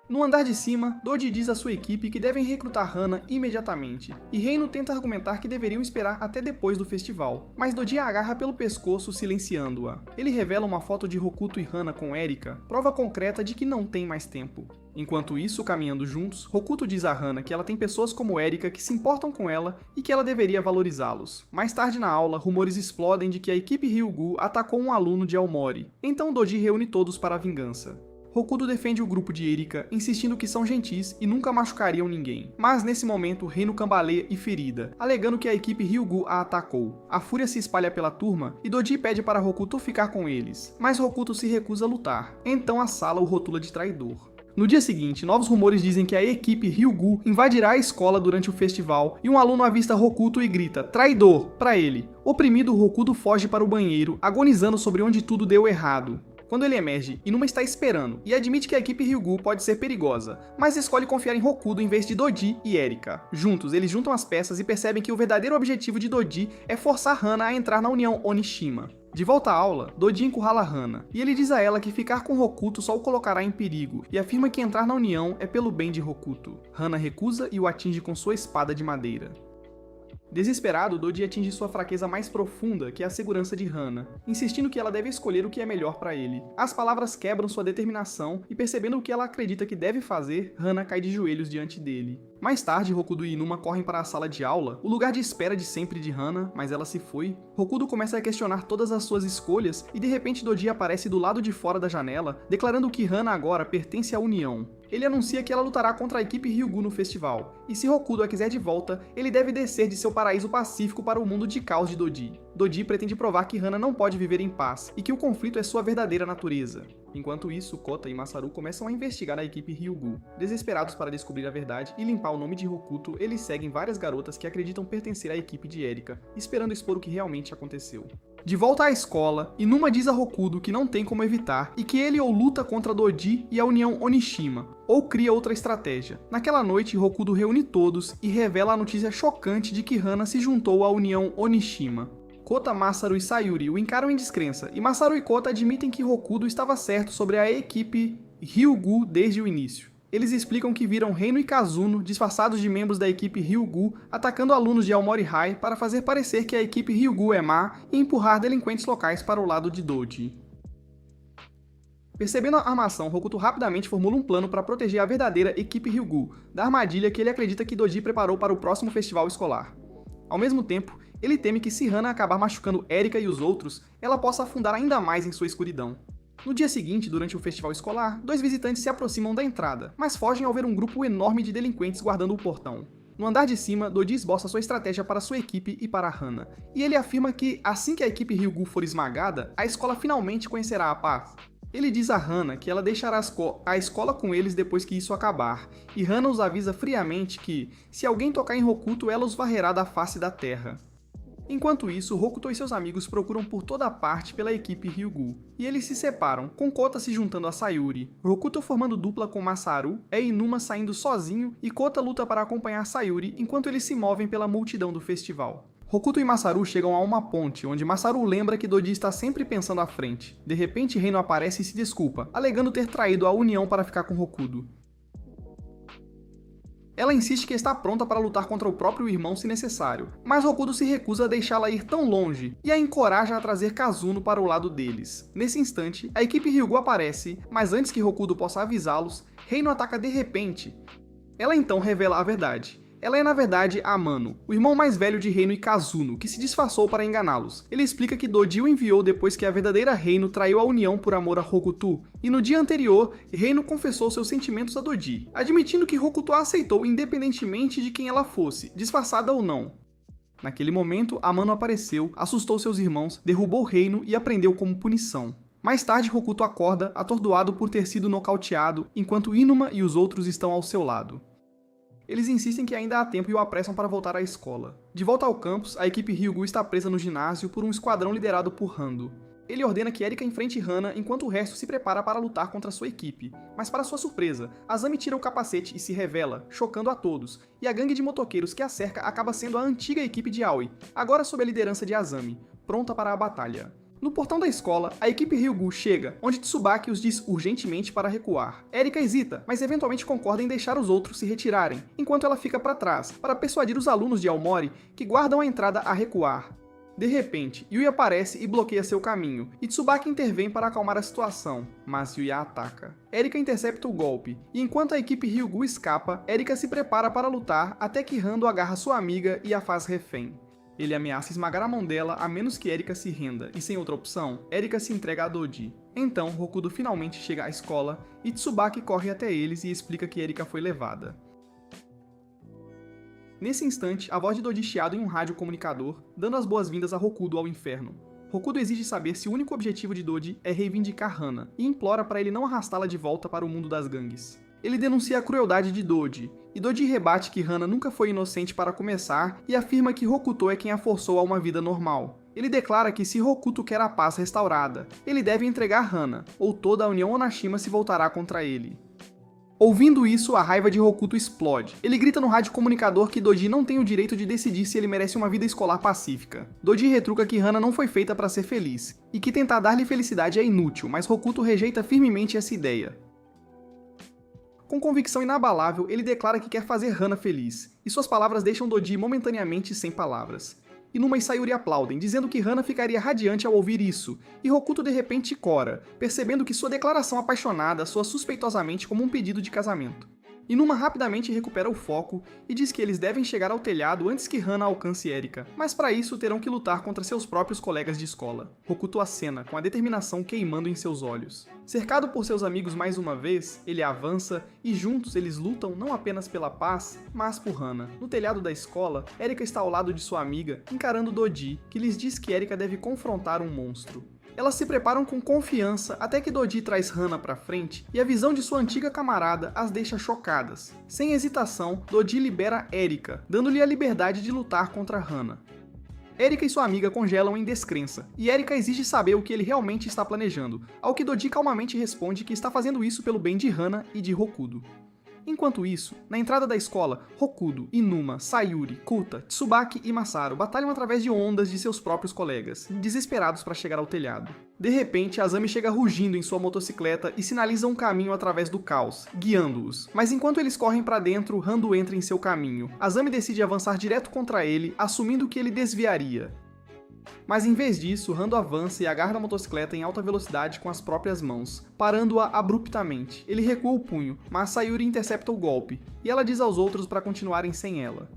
No andar de cima, Doji diz à sua equipe que devem recrutar Hana imediatamente, e Reino tenta argumentar que deveriam esperar até depois do festival, mas Doji a agarra pelo pescoço, silenciando-a. Ele revela uma foto de Hokuto e Hana com Erika, prova concreta de que não tem mais tempo. Enquanto isso, caminhando juntos, Hokuto diz a Hana que ela tem pessoas como Erika que se importam com ela e que ela deveria valorizá-los. Mais tarde na aula, rumores explodem de que a equipe Ryugu atacou um aluno de Aomori, então Doji reúne todos para a vingança. Hokuto defende o grupo de Erika, insistindo que são gentis e nunca machucariam ninguém. Mas nesse momento, Reino cambaleia e ferida, alegando que a equipe Ryugu a atacou. A fúria se espalha pela turma e Doji pede para Hokuto ficar com eles, mas Hokuto se recusa a lutar. Então a sala o rotula de traidor. No dia seguinte, novos rumores dizem que a equipe Ryugu invadirá a escola durante o festival e um aluno avista Hokuto e grita "traidor" para ele. Oprimido, Hokuto foge para o banheiro, agonizando sobre onde tudo deu errado. Quando ele emerge, Inuma está esperando e admite que a equipe Ryugu pode ser perigosa, mas escolhe confiar em Hokuto em vez de Doji e Erika. Juntos, eles juntam as peças e percebem que o verdadeiro objetivo de Doji é forçar Hana a entrar na União Onishima. De volta à aula, Doji encurrala Hana, e ele diz a ela que ficar com Hokuto só o colocará em perigo, e afirma que entrar na União é pelo bem de Hokuto. Hana recusa e o atinge com sua espada de madeira. Desesperado, Doji atinge sua fraqueza mais profunda, que é a segurança de Hana, insistindo que ela deve escolher o que é melhor para ele. As palavras quebram sua determinação, e percebendo o que ela acredita que deve fazer, Hana cai de joelhos diante dele. Mais tarde, Hokuto e Inuma correm para a sala de aula, o lugar de espera de sempre de Hana, mas ela se foi. Hokuto começa a questionar todas as suas escolhas, e de repente Doji aparece do lado de fora da janela, declarando que Hana agora pertence à União. Ele anuncia que ela lutará contra a equipe Ryugu no festival, e se Hokuto a quiser de volta, ele deve descer de seu paraíso pacífico para o mundo de caos de Doji. Doji pretende provar que Hana não pode viver em paz, e que o conflito é sua verdadeira natureza. Enquanto isso, Kota e Masaru começam a investigar a equipe Ryugu. Desesperados para descobrir a verdade e limpar o nome de Hokuto, eles seguem várias garotas que acreditam pertencer à equipe de Erika, esperando expor o que realmente aconteceu. De volta à escola, Inuma diz a Hokuto que não tem como evitar e que ele ou luta contra Doji e a União Onishima, ou cria outra estratégia. Naquela noite, Hokuto reúne todos e revela a notícia chocante de que Hana se juntou à União Onishima. Kota, Masaru e Sayuri o encaram em descrença, e Masaru e Kota admitem que Hokuto estava certo sobre a equipe Ryugu desde o início. Eles explicam que viram Reino e Kazuno, disfarçados de membros da equipe Ryugu, atacando alunos de Aomori High para fazer parecer que a equipe Ryugu é má e empurrar delinquentes locais para o lado de Doji. Percebendo a armação, Hokuto rapidamente formula um plano para proteger a verdadeira equipe Ryugu da armadilha que ele acredita que Doji preparou para o próximo festival escolar. Ao mesmo tempo, ele teme que se Hana acabar machucando Erika e os outros, ela possa afundar ainda mais em sua escuridão. No dia seguinte, durante o festival escolar, 2 visitantes se aproximam da entrada, mas fogem ao ver um grupo enorme de delinquentes guardando o portão. No andar de cima, Doji esboça sua estratégia para sua equipe e para Hana, e ele afirma que, assim que a equipe Ryugu for esmagada, a escola finalmente conhecerá a paz. Ele diz a Hana que ela deixará a escola com eles depois que isso acabar, e Hana os avisa friamente que, se alguém tocar em Hokuto, ela os varrerá da face da terra. Enquanto isso, Hokuto e seus amigos procuram por toda parte pela equipe Ryugu, e eles se separam, com Kota se juntando a Sayuri, Hokuto formando dupla com Masaru, Inuma saindo sozinho e Kota luta para acompanhar Sayuri enquanto eles se movem pela multidão do festival. Hokuto e Masaru chegam a uma ponte, onde Masaru lembra que Doji está sempre pensando à frente. De repente, Reino aparece e se desculpa, alegando ter traído a união para ficar com Hokuto. Ela insiste que está pronta para lutar contra o próprio irmão se necessário, mas Hokuto se recusa a deixá-la ir tão longe e a encoraja a trazer Kazuno para o lado deles. Nesse instante, a equipe Ryugu aparece, mas antes que Hokuto possa avisá-los, Reino ataca de repente. Ela então revela a verdade. Ela é na verdade Amano, o irmão mais velho de Reino e Kazuno, que se disfarçou para enganá-los. Ele explica que Doji o enviou depois que a verdadeira Reino traiu a união por amor a Hokuto, e no dia anterior, Reino confessou seus sentimentos a Doji, admitindo que Hokuto a aceitou independentemente de quem ela fosse, disfarçada ou não. Naquele momento, Amano apareceu, assustou seus irmãos, derrubou Reino e a prendeu como punição. Mais tarde, Hokuto acorda, atordoado por ter sido nocauteado, enquanto Inuma e os outros estão ao seu lado. Eles insistem que ainda há tempo e o apressam para voltar à escola. De volta ao campus, a equipe Ryugu está presa no ginásio por um esquadrão liderado por Hando. Ele ordena que Erika enfrente Hana enquanto o resto se prepara para lutar contra sua equipe. Mas para sua surpresa, Azami tira o capacete e se revela, chocando a todos, e a gangue de motoqueiros que a cerca acaba sendo a antiga equipe de Aoi, agora sob a liderança de Azami, pronta para a batalha. No portão da escola, a equipe Ryugu chega, onde Tsubaki os diz urgentemente para recuar. Erika hesita, mas eventualmente concorda em deixar os outros se retirarem, enquanto ela fica para trás, para persuadir os alunos de Aomori que guardam a entrada a recuar. De repente, Yui aparece e bloqueia seu caminho, e Tsubaki intervém para acalmar a situação, mas Yui a ataca. Erika intercepta o golpe, e enquanto a equipe Ryugu escapa, Erika se prepara para lutar até que Hando agarra sua amiga e a faz refém. Ele ameaça esmagar a mão dela a menos que Erika se renda, e sem outra opção, Erika se entrega a Doji. Então, Hokuto finalmente chega à escola, e Tsubaki corre até eles e explica que Erika foi levada. Nesse instante, a voz de Doji chiado em um rádio comunicador, dando as boas-vindas a Hokuto ao inferno. Hokuto exige saber se o único objetivo de Doji é reivindicar Hana, e implora para ele não arrastá-la de volta para o mundo das gangues. Ele denuncia a crueldade de Doji, e Doji rebate que Hana nunca foi inocente para começar e afirma que Hokuto é quem a forçou a uma vida normal. Ele declara que se Hokuto quer a paz restaurada, ele deve entregar Hana, ou toda a União Onashima se voltará contra ele. Ouvindo isso, a raiva de Hokuto explode. Ele grita no rádio comunicador que Doji não tem o direito de decidir se ele merece uma vida escolar pacífica. Doji retruca que Hana não foi feita para ser feliz, e que tentar dar-lhe felicidade é inútil, mas Hokuto rejeita firmemente essa ideia. Com convicção inabalável, ele declara que quer fazer Hana feliz, e suas palavras deixam Doji momentaneamente sem palavras. Inuma e Sayuri aplaudem, dizendo que Hana ficaria radiante ao ouvir isso, e Hokuto de repente cora, percebendo que sua declaração apaixonada soa suspeitosamente como um pedido de casamento. Inuma rapidamente recupera o foco e diz que eles devem chegar ao telhado antes que Hana alcance Erika, mas para isso terão que lutar contra seus próprios colegas de escola. Hokuto acena, com a determinação queimando em seus olhos. Cercado por seus amigos mais uma vez, ele avança e juntos eles lutam não apenas pela paz, mas por Hana. No telhado da escola, Erika está ao lado de sua amiga, encarando Doji, que lhes diz que Erika deve confrontar um monstro. Elas se preparam com confiança até que Doji traz Hana pra frente e a visão de sua antiga camarada as deixa chocadas. Sem hesitação, Doji libera Erika, dando-lhe a liberdade de lutar contra Hana. Erika e sua amiga congelam em descrença, e Erika exige saber o que ele realmente está planejando, ao que Dodi calmamente responde que está fazendo isso pelo bem de Hana e de Hokuto. Enquanto isso, na entrada da escola, Hokuto, Inuma, Sayuri, Kota, Tsubaki e Masaru batalham através de ondas de seus próprios colegas, desesperados para chegar ao telhado. De repente, Azami chega rugindo em sua motocicleta e sinaliza um caminho através do caos, guiando-os. Mas enquanto eles correm para dentro, Rando entra em seu caminho. Azami decide avançar direto contra ele, assumindo que ele desviaria. Mas em vez disso, Rando avança e agarra a motocicleta em alta velocidade com as próprias mãos, parando-a abruptamente. Ele recua o punho, mas Sayuri intercepta o golpe, e ela diz aos outros para continuarem sem ela.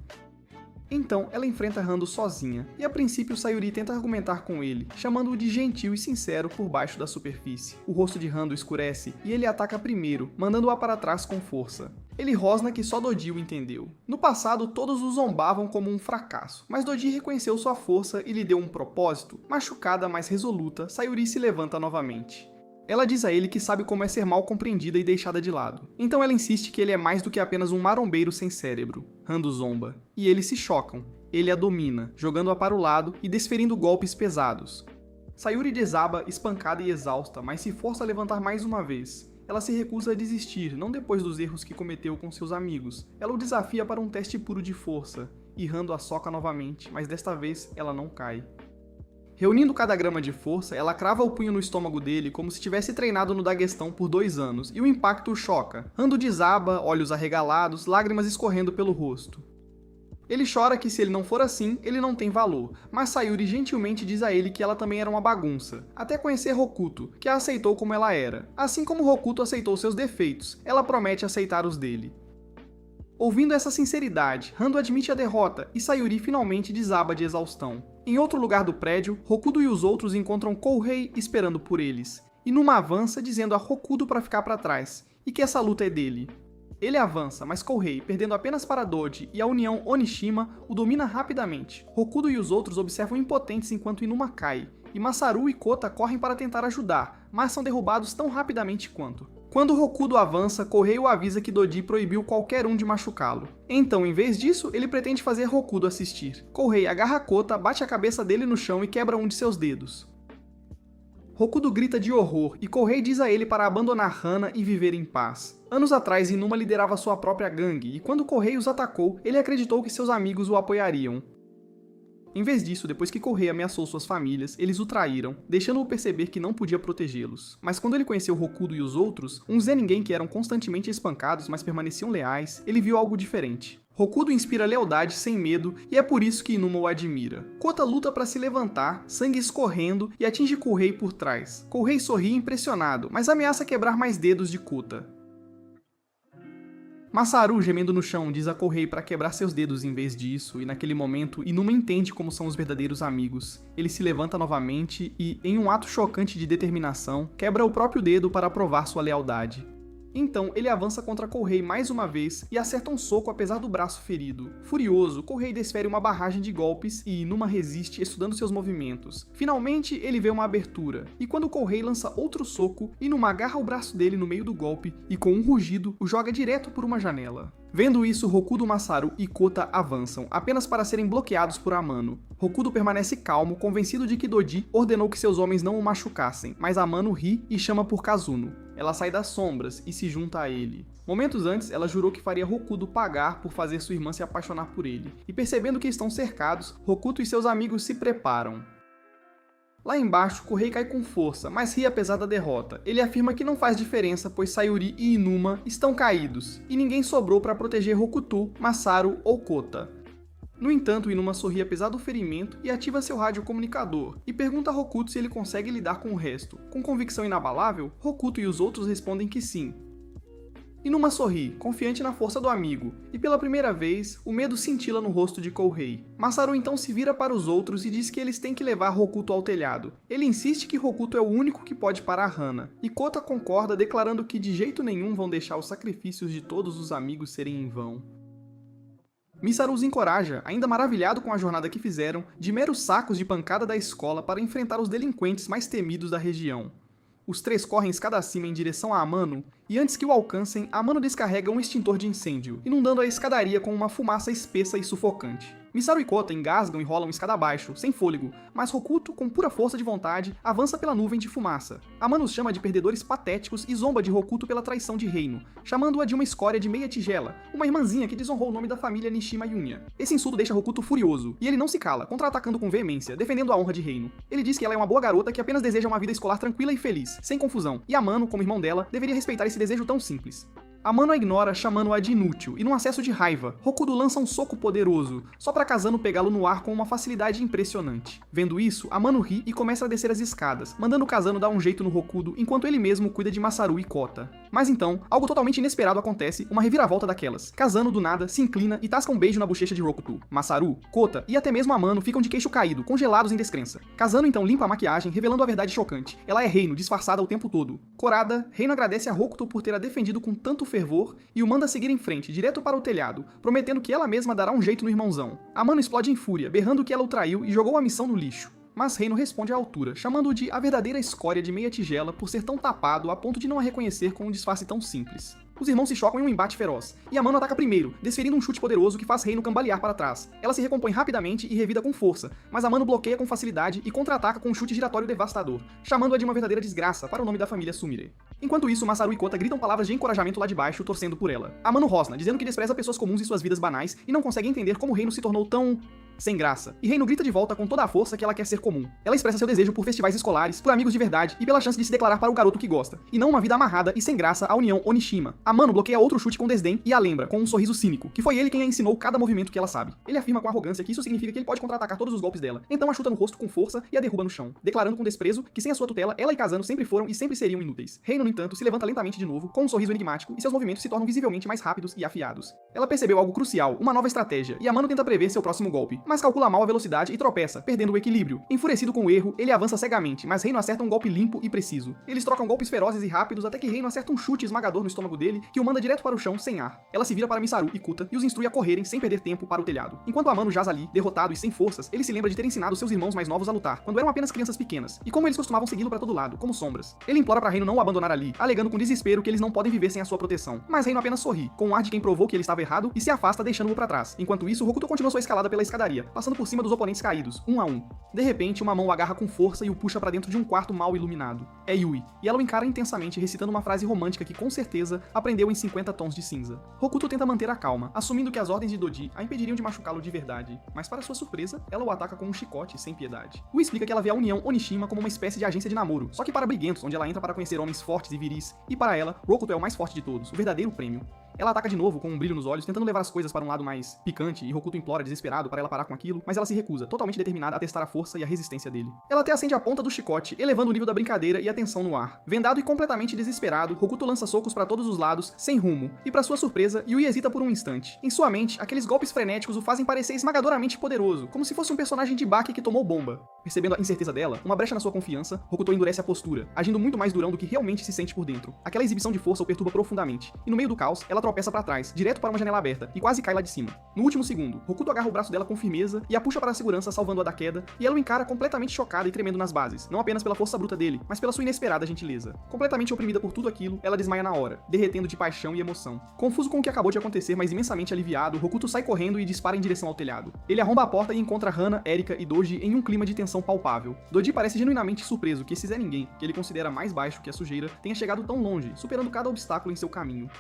Então, ela enfrenta Rando sozinha, e a princípio Sayuri tenta argumentar com ele, chamando-o de gentil e sincero por baixo da superfície. O rosto de Rando escurece, e ele ataca primeiro, mandando-a para trás com força. Ele rosna que só Dodi o entendeu. No passado, todos o zombavam como um fracasso, mas Dodi reconheceu sua força e lhe deu um propósito. Machucada, mas resoluta, Sayuri se levanta novamente. Ela diz a ele que sabe como é ser mal compreendida e deixada de lado. Então ela insiste que ele é mais do que apenas um marombeiro sem cérebro. Rando zomba. E eles se chocam. Ele a domina, jogando-a para o lado e desferindo golpes pesados. Sayuri desaba, espancada e exausta, mas se força a levantar mais uma vez. Ela se recusa a desistir, não depois dos erros que cometeu com seus amigos. Ela o desafia para um teste puro de força. E Rando a soca novamente, mas desta vez ela não cai. Reunindo cada grama de força, ela crava o punho no estômago dele como se tivesse treinado no Daguestão por 2 anos, e o impacto o choca. Rando desaba, olhos arregalados, lágrimas escorrendo pelo rosto. Ele chora que se ele não for assim, ele não tem valor, mas Sayuri gentilmente diz a ele que ela também era uma bagunça, até conhecer Hokuto, que a aceitou como ela era. Assim como Hokuto aceitou seus defeitos, ela promete aceitar os dele. Ouvindo essa sinceridade, Rando admite a derrota e Sayuri finalmente desaba de exaustão. Em outro lugar do prédio, Hokuto e os outros encontram Kouhei esperando por eles. Inuma avança dizendo a Hokuto para ficar para trás, e que essa luta é dele. Ele avança, mas Kouhei, perdendo apenas para Dodi e a união Onishima, o domina rapidamente. Hokuto e os outros observam impotentes enquanto Inuma cai, e Masaru e Kota correm para tentar ajudar, mas são derrubados tão rapidamente quanto. Quando Hokuto avança, Kouhei o avisa que Dodi proibiu qualquer um de machucá-lo. Então, em vez disso, ele pretende fazer Hokuto assistir. Kouhei agarra Kota, bate a cabeça dele no chão e quebra um de seus dedos. Hokuto grita de horror e Kouhei diz a ele para abandonar Hana e viver em paz. Anos atrás, Inuma liderava sua própria gangue e quando Kouhei os atacou, ele acreditou que seus amigos o apoiariam. Em vez disso, depois que Kouhei ameaçou suas famílias, eles o traíram, deixando-o perceber que não podia protegê-los. Mas quando ele conheceu Hokuto e os outros, uns Zé Ninguém que eram constantemente espancados, mas permaneciam leais, ele viu algo diferente. Hokuto inspira lealdade sem medo e é por isso que Inuma o admira. Kota luta para se levantar, sangue escorrendo e atinge Kouhei por trás. Kouhei sorri impressionado, mas ameaça quebrar mais dedos de Kota. Masaru, gemendo no chão, diz a Kouhei para quebrar seus dedos em vez disso, e naquele momento, Inuma entende como são os verdadeiros amigos. Ele se levanta novamente e, em um ato chocante de determinação, quebra o próprio dedo para provar sua lealdade. Então, ele avança contra Kouhei mais uma vez e acerta um soco apesar do braço ferido. Furioso, Kouhei desfere uma barragem de golpes e Inuma resiste estudando seus movimentos. Finalmente, ele vê uma abertura, e quando Kouhei lança outro soco, Inuma agarra o braço dele no meio do golpe e com um rugido, o joga direto por uma janela. Vendo isso, Hokuto, Masaru e Kota avançam, apenas para serem bloqueados por Amano. Hokuto permanece calmo, convencido de que Dodi ordenou que seus homens não o machucassem, mas Amano ri e chama por Kazuno. Ela sai das sombras e se junta a ele. Momentos antes, ela jurou que faria Hokuto pagar por fazer sua irmã se apaixonar por ele. E percebendo que estão cercados, Hokuto e seus amigos se preparam. Lá embaixo, Kouhei cai com força, mas ri apesar da derrota. Ele afirma que não faz diferença, pois Sayuri e Inuma estão caídos, e ninguém sobrou para proteger Hokuto, Masaru ou Kota. No entanto, Inuma sorri apesar do ferimento e ativa seu radiocomunicador, e pergunta a Hokuto se ele consegue lidar com o resto. Com convicção inabalável, Hokuto e os outros respondem que sim. Inuma sorri, confiante na força do amigo, e pela primeira vez, o medo cintila no rosto de Kouhei. Masaru então se vira para os outros e diz que eles têm que levar Hokuto ao telhado. Ele insiste que Hokuto é o único que pode parar Hana, e Kota concorda declarando que de jeito nenhum vão deixar os sacrifícios de todos os amigos serem em vão. Misaru os encoraja, ainda maravilhado com a jornada que fizeram, de meros sacos de pancada da escola para enfrentar os delinquentes mais temidos da região. Os três correm escada acima em direção a Amano, e antes que o alcancem, Amano descarrega um extintor de incêndio, inundando a escadaria com uma fumaça espessa e sufocante. Misaru e Kota engasgam e rolam escada abaixo, sem fôlego, mas Hokuto, com pura força de vontade, avança pela nuvem de fumaça. Amano os chama de perdedores patéticos e zomba de Hokuto pela traição de reino, chamando-a de uma escória de meia tigela, uma irmãzinha que desonrou o nome da família Nishima Yunya. Esse insulto deixa Hokuto furioso, e ele não se cala, contra-atacando com veemência, defendendo a honra de reino. Ele diz que ela é uma boa garota que apenas deseja uma vida escolar tranquila e feliz, sem confusão, e Amano, como irmão dela, deveria respeitar esse desejo tão simples. Amano a ignora, chamando-a de inútil, e num acesso de raiva, Hokuto lança um soco poderoso, só pra Kazano pegá-lo no ar com uma facilidade impressionante. Vendo isso, Amano ri e começa a descer as escadas, mandando Kazano dar um jeito no Hokuto enquanto ele mesmo cuida de Masaru e Kota. Mas então, algo totalmente inesperado acontece, uma reviravolta daquelas. Kazano, do nada, se inclina e tasca um beijo na bochecha de Hokuto. Masaru, Kota e até mesmo Amano ficam de queixo caído, congelados em descrença. Kazano então limpa a maquiagem, revelando a verdade chocante. Ela é Reino, disfarçada o tempo todo. Corada, Reino agradece a Hokuto por ter a defendido com tanto fervor e o manda seguir em frente, direto para o telhado, prometendo que ela mesma dará um jeito no irmãozão. Amano explode em fúria, berrando que ela o traiu e jogou a missão no lixo. Mas Reino responde à altura, chamando-o de a verdadeira escória de meia tigela por ser tão tapado a ponto de não a reconhecer com um disfarce tão simples. Os irmãos se chocam em um embate feroz, e Amano ataca primeiro, desferindo um chute poderoso que faz Reino cambalear para trás. Ela se recompõe rapidamente e revida com força, mas Amano bloqueia com facilidade e contra-ataca com um chute giratório devastador, chamando-a de uma verdadeira desgraça para o nome da família Sumire. Enquanto isso, Masaru e Kota gritam palavras de encorajamento lá de baixo, torcendo por ela. Amano rosna, dizendo que despreza pessoas comuns e suas vidas banais e não consegue entender como Reino se tornou tão sem graça. E Reino grita de volta com toda a força que ela quer ser comum. Ela expressa seu desejo por festivais escolares, por amigos de verdade e pela chance de se declarar para o garoto que gosta, e não uma vida amarrada e sem graça à união Onishima. Amano bloqueia outro chute com desdém e a lembra, com um sorriso cínico, que foi ele quem a ensinou cada movimento que ela sabe. Ele afirma com arrogância que isso significa que ele pode contra-atacar todos os golpes dela, então a chuta no rosto com força e a derruba no chão, declarando com desprezo que sem a sua tutela, ela e Kazano sempre foram e sempre seriam inúteis. Reino, no entanto, se levanta lentamente de novo, com um sorriso enigmático, e seus movimentos se tornam visivelmente mais rápidos e afiados. Ela percebeu algo crucial, uma nova estratégia, e Amano tenta prever seu próximo golpe, mas calcula mal a velocidade e tropeça, perdendo o equilíbrio. Enfurecido com o erro, ele avança cegamente, mas Reino acerta um golpe limpo e preciso. Eles trocam golpes ferozes e rápidos até que Reino acerta um chute esmagador no estômago dele, que o manda direto para o chão sem ar. Ela se vira para Misaru e Kuta e os instrui a correrem sem perder tempo para o telhado. Enquanto Amano jaz ali, derrotado e sem forças, ele se lembra de ter ensinado seus irmãos mais novos a lutar, quando eram apenas crianças pequenas, e como eles costumavam segui-lo para todo lado, como sombras. Ele implora para Reino não o abandonar ali, alegando com desespero que eles não podem viver sem a sua proteção. Mas Reino apenas sorri, com um ar de quem provou que ele estava errado e se afasta deixando-o para trás. Enquanto isso, Hokuto continua sua escalada pela escadaria, passando por cima dos oponentes caídos, um a um. De repente, uma mão o agarra com força e o puxa para dentro de um quarto mal iluminado. É Yui, e ela o encara intensamente, recitando uma frase romântica que com certeza aprendeu em 50 tons de cinza. Hokuto tenta manter a calma, assumindo que as ordens de Doji a impediriam de machucá-lo de verdade, mas para sua surpresa, ela o ataca com um chicote sem piedade. Yui explica que ela vê a União Onishima como uma espécie de agência de namoro, só que para briguentos, onde ela entra para conhecer homens fortes e viris, e para ela, Hokuto é o mais forte de todos, o verdadeiro prêmio. Ela ataca de novo, com um brilho nos olhos, tentando levar as coisas para um lado mais picante, e Hokuto implora desesperado para ela parar com aquilo, mas ela se recusa, totalmente determinada a testar a força e a resistência dele. Ela até acende a ponta do chicote, elevando o nível da brincadeira e a tensão no ar. Vendado e completamente desesperado, Hokuto lança socos para todos os lados, sem rumo, e para sua surpresa, Yui hesita por um instante. Em sua mente, aqueles golpes frenéticos o fazem parecer esmagadoramente poderoso, como se fosse um personagem de Baki que tomou bomba. Percebendo a incerteza dela, uma brecha na sua confiança, Hokuto endurece a postura, agindo muito mais durão do que realmente se sente por dentro. Aquela exibição de força o perturba profundamente, e no meio do caos, ela tropeça para trás, direto para uma janela aberta, e quase cai lá de cima. No último segundo, Hokuto agarra o braço dela com firmeza e a puxa para a segurança, salvando-a da queda, e ela o encara completamente chocada e tremendo nas bases, não apenas pela força bruta dele, mas pela sua inesperada gentileza. Completamente oprimida por tudo aquilo, ela desmaia na hora, derretendo de paixão e emoção. Confuso com o que acabou de acontecer, mas imensamente aliviado, Hokuto sai correndo e dispara em direção ao telhado. Ele arromba a porta e encontra Hana, Erika e Doji em um clima de tensão palpável. Doji parece genuinamente surpreso que esse Zé Ninguém, que ele considera mais baixo que a sujeira, tenha chegado tão longe, superando cada obstáculo em seu caminho.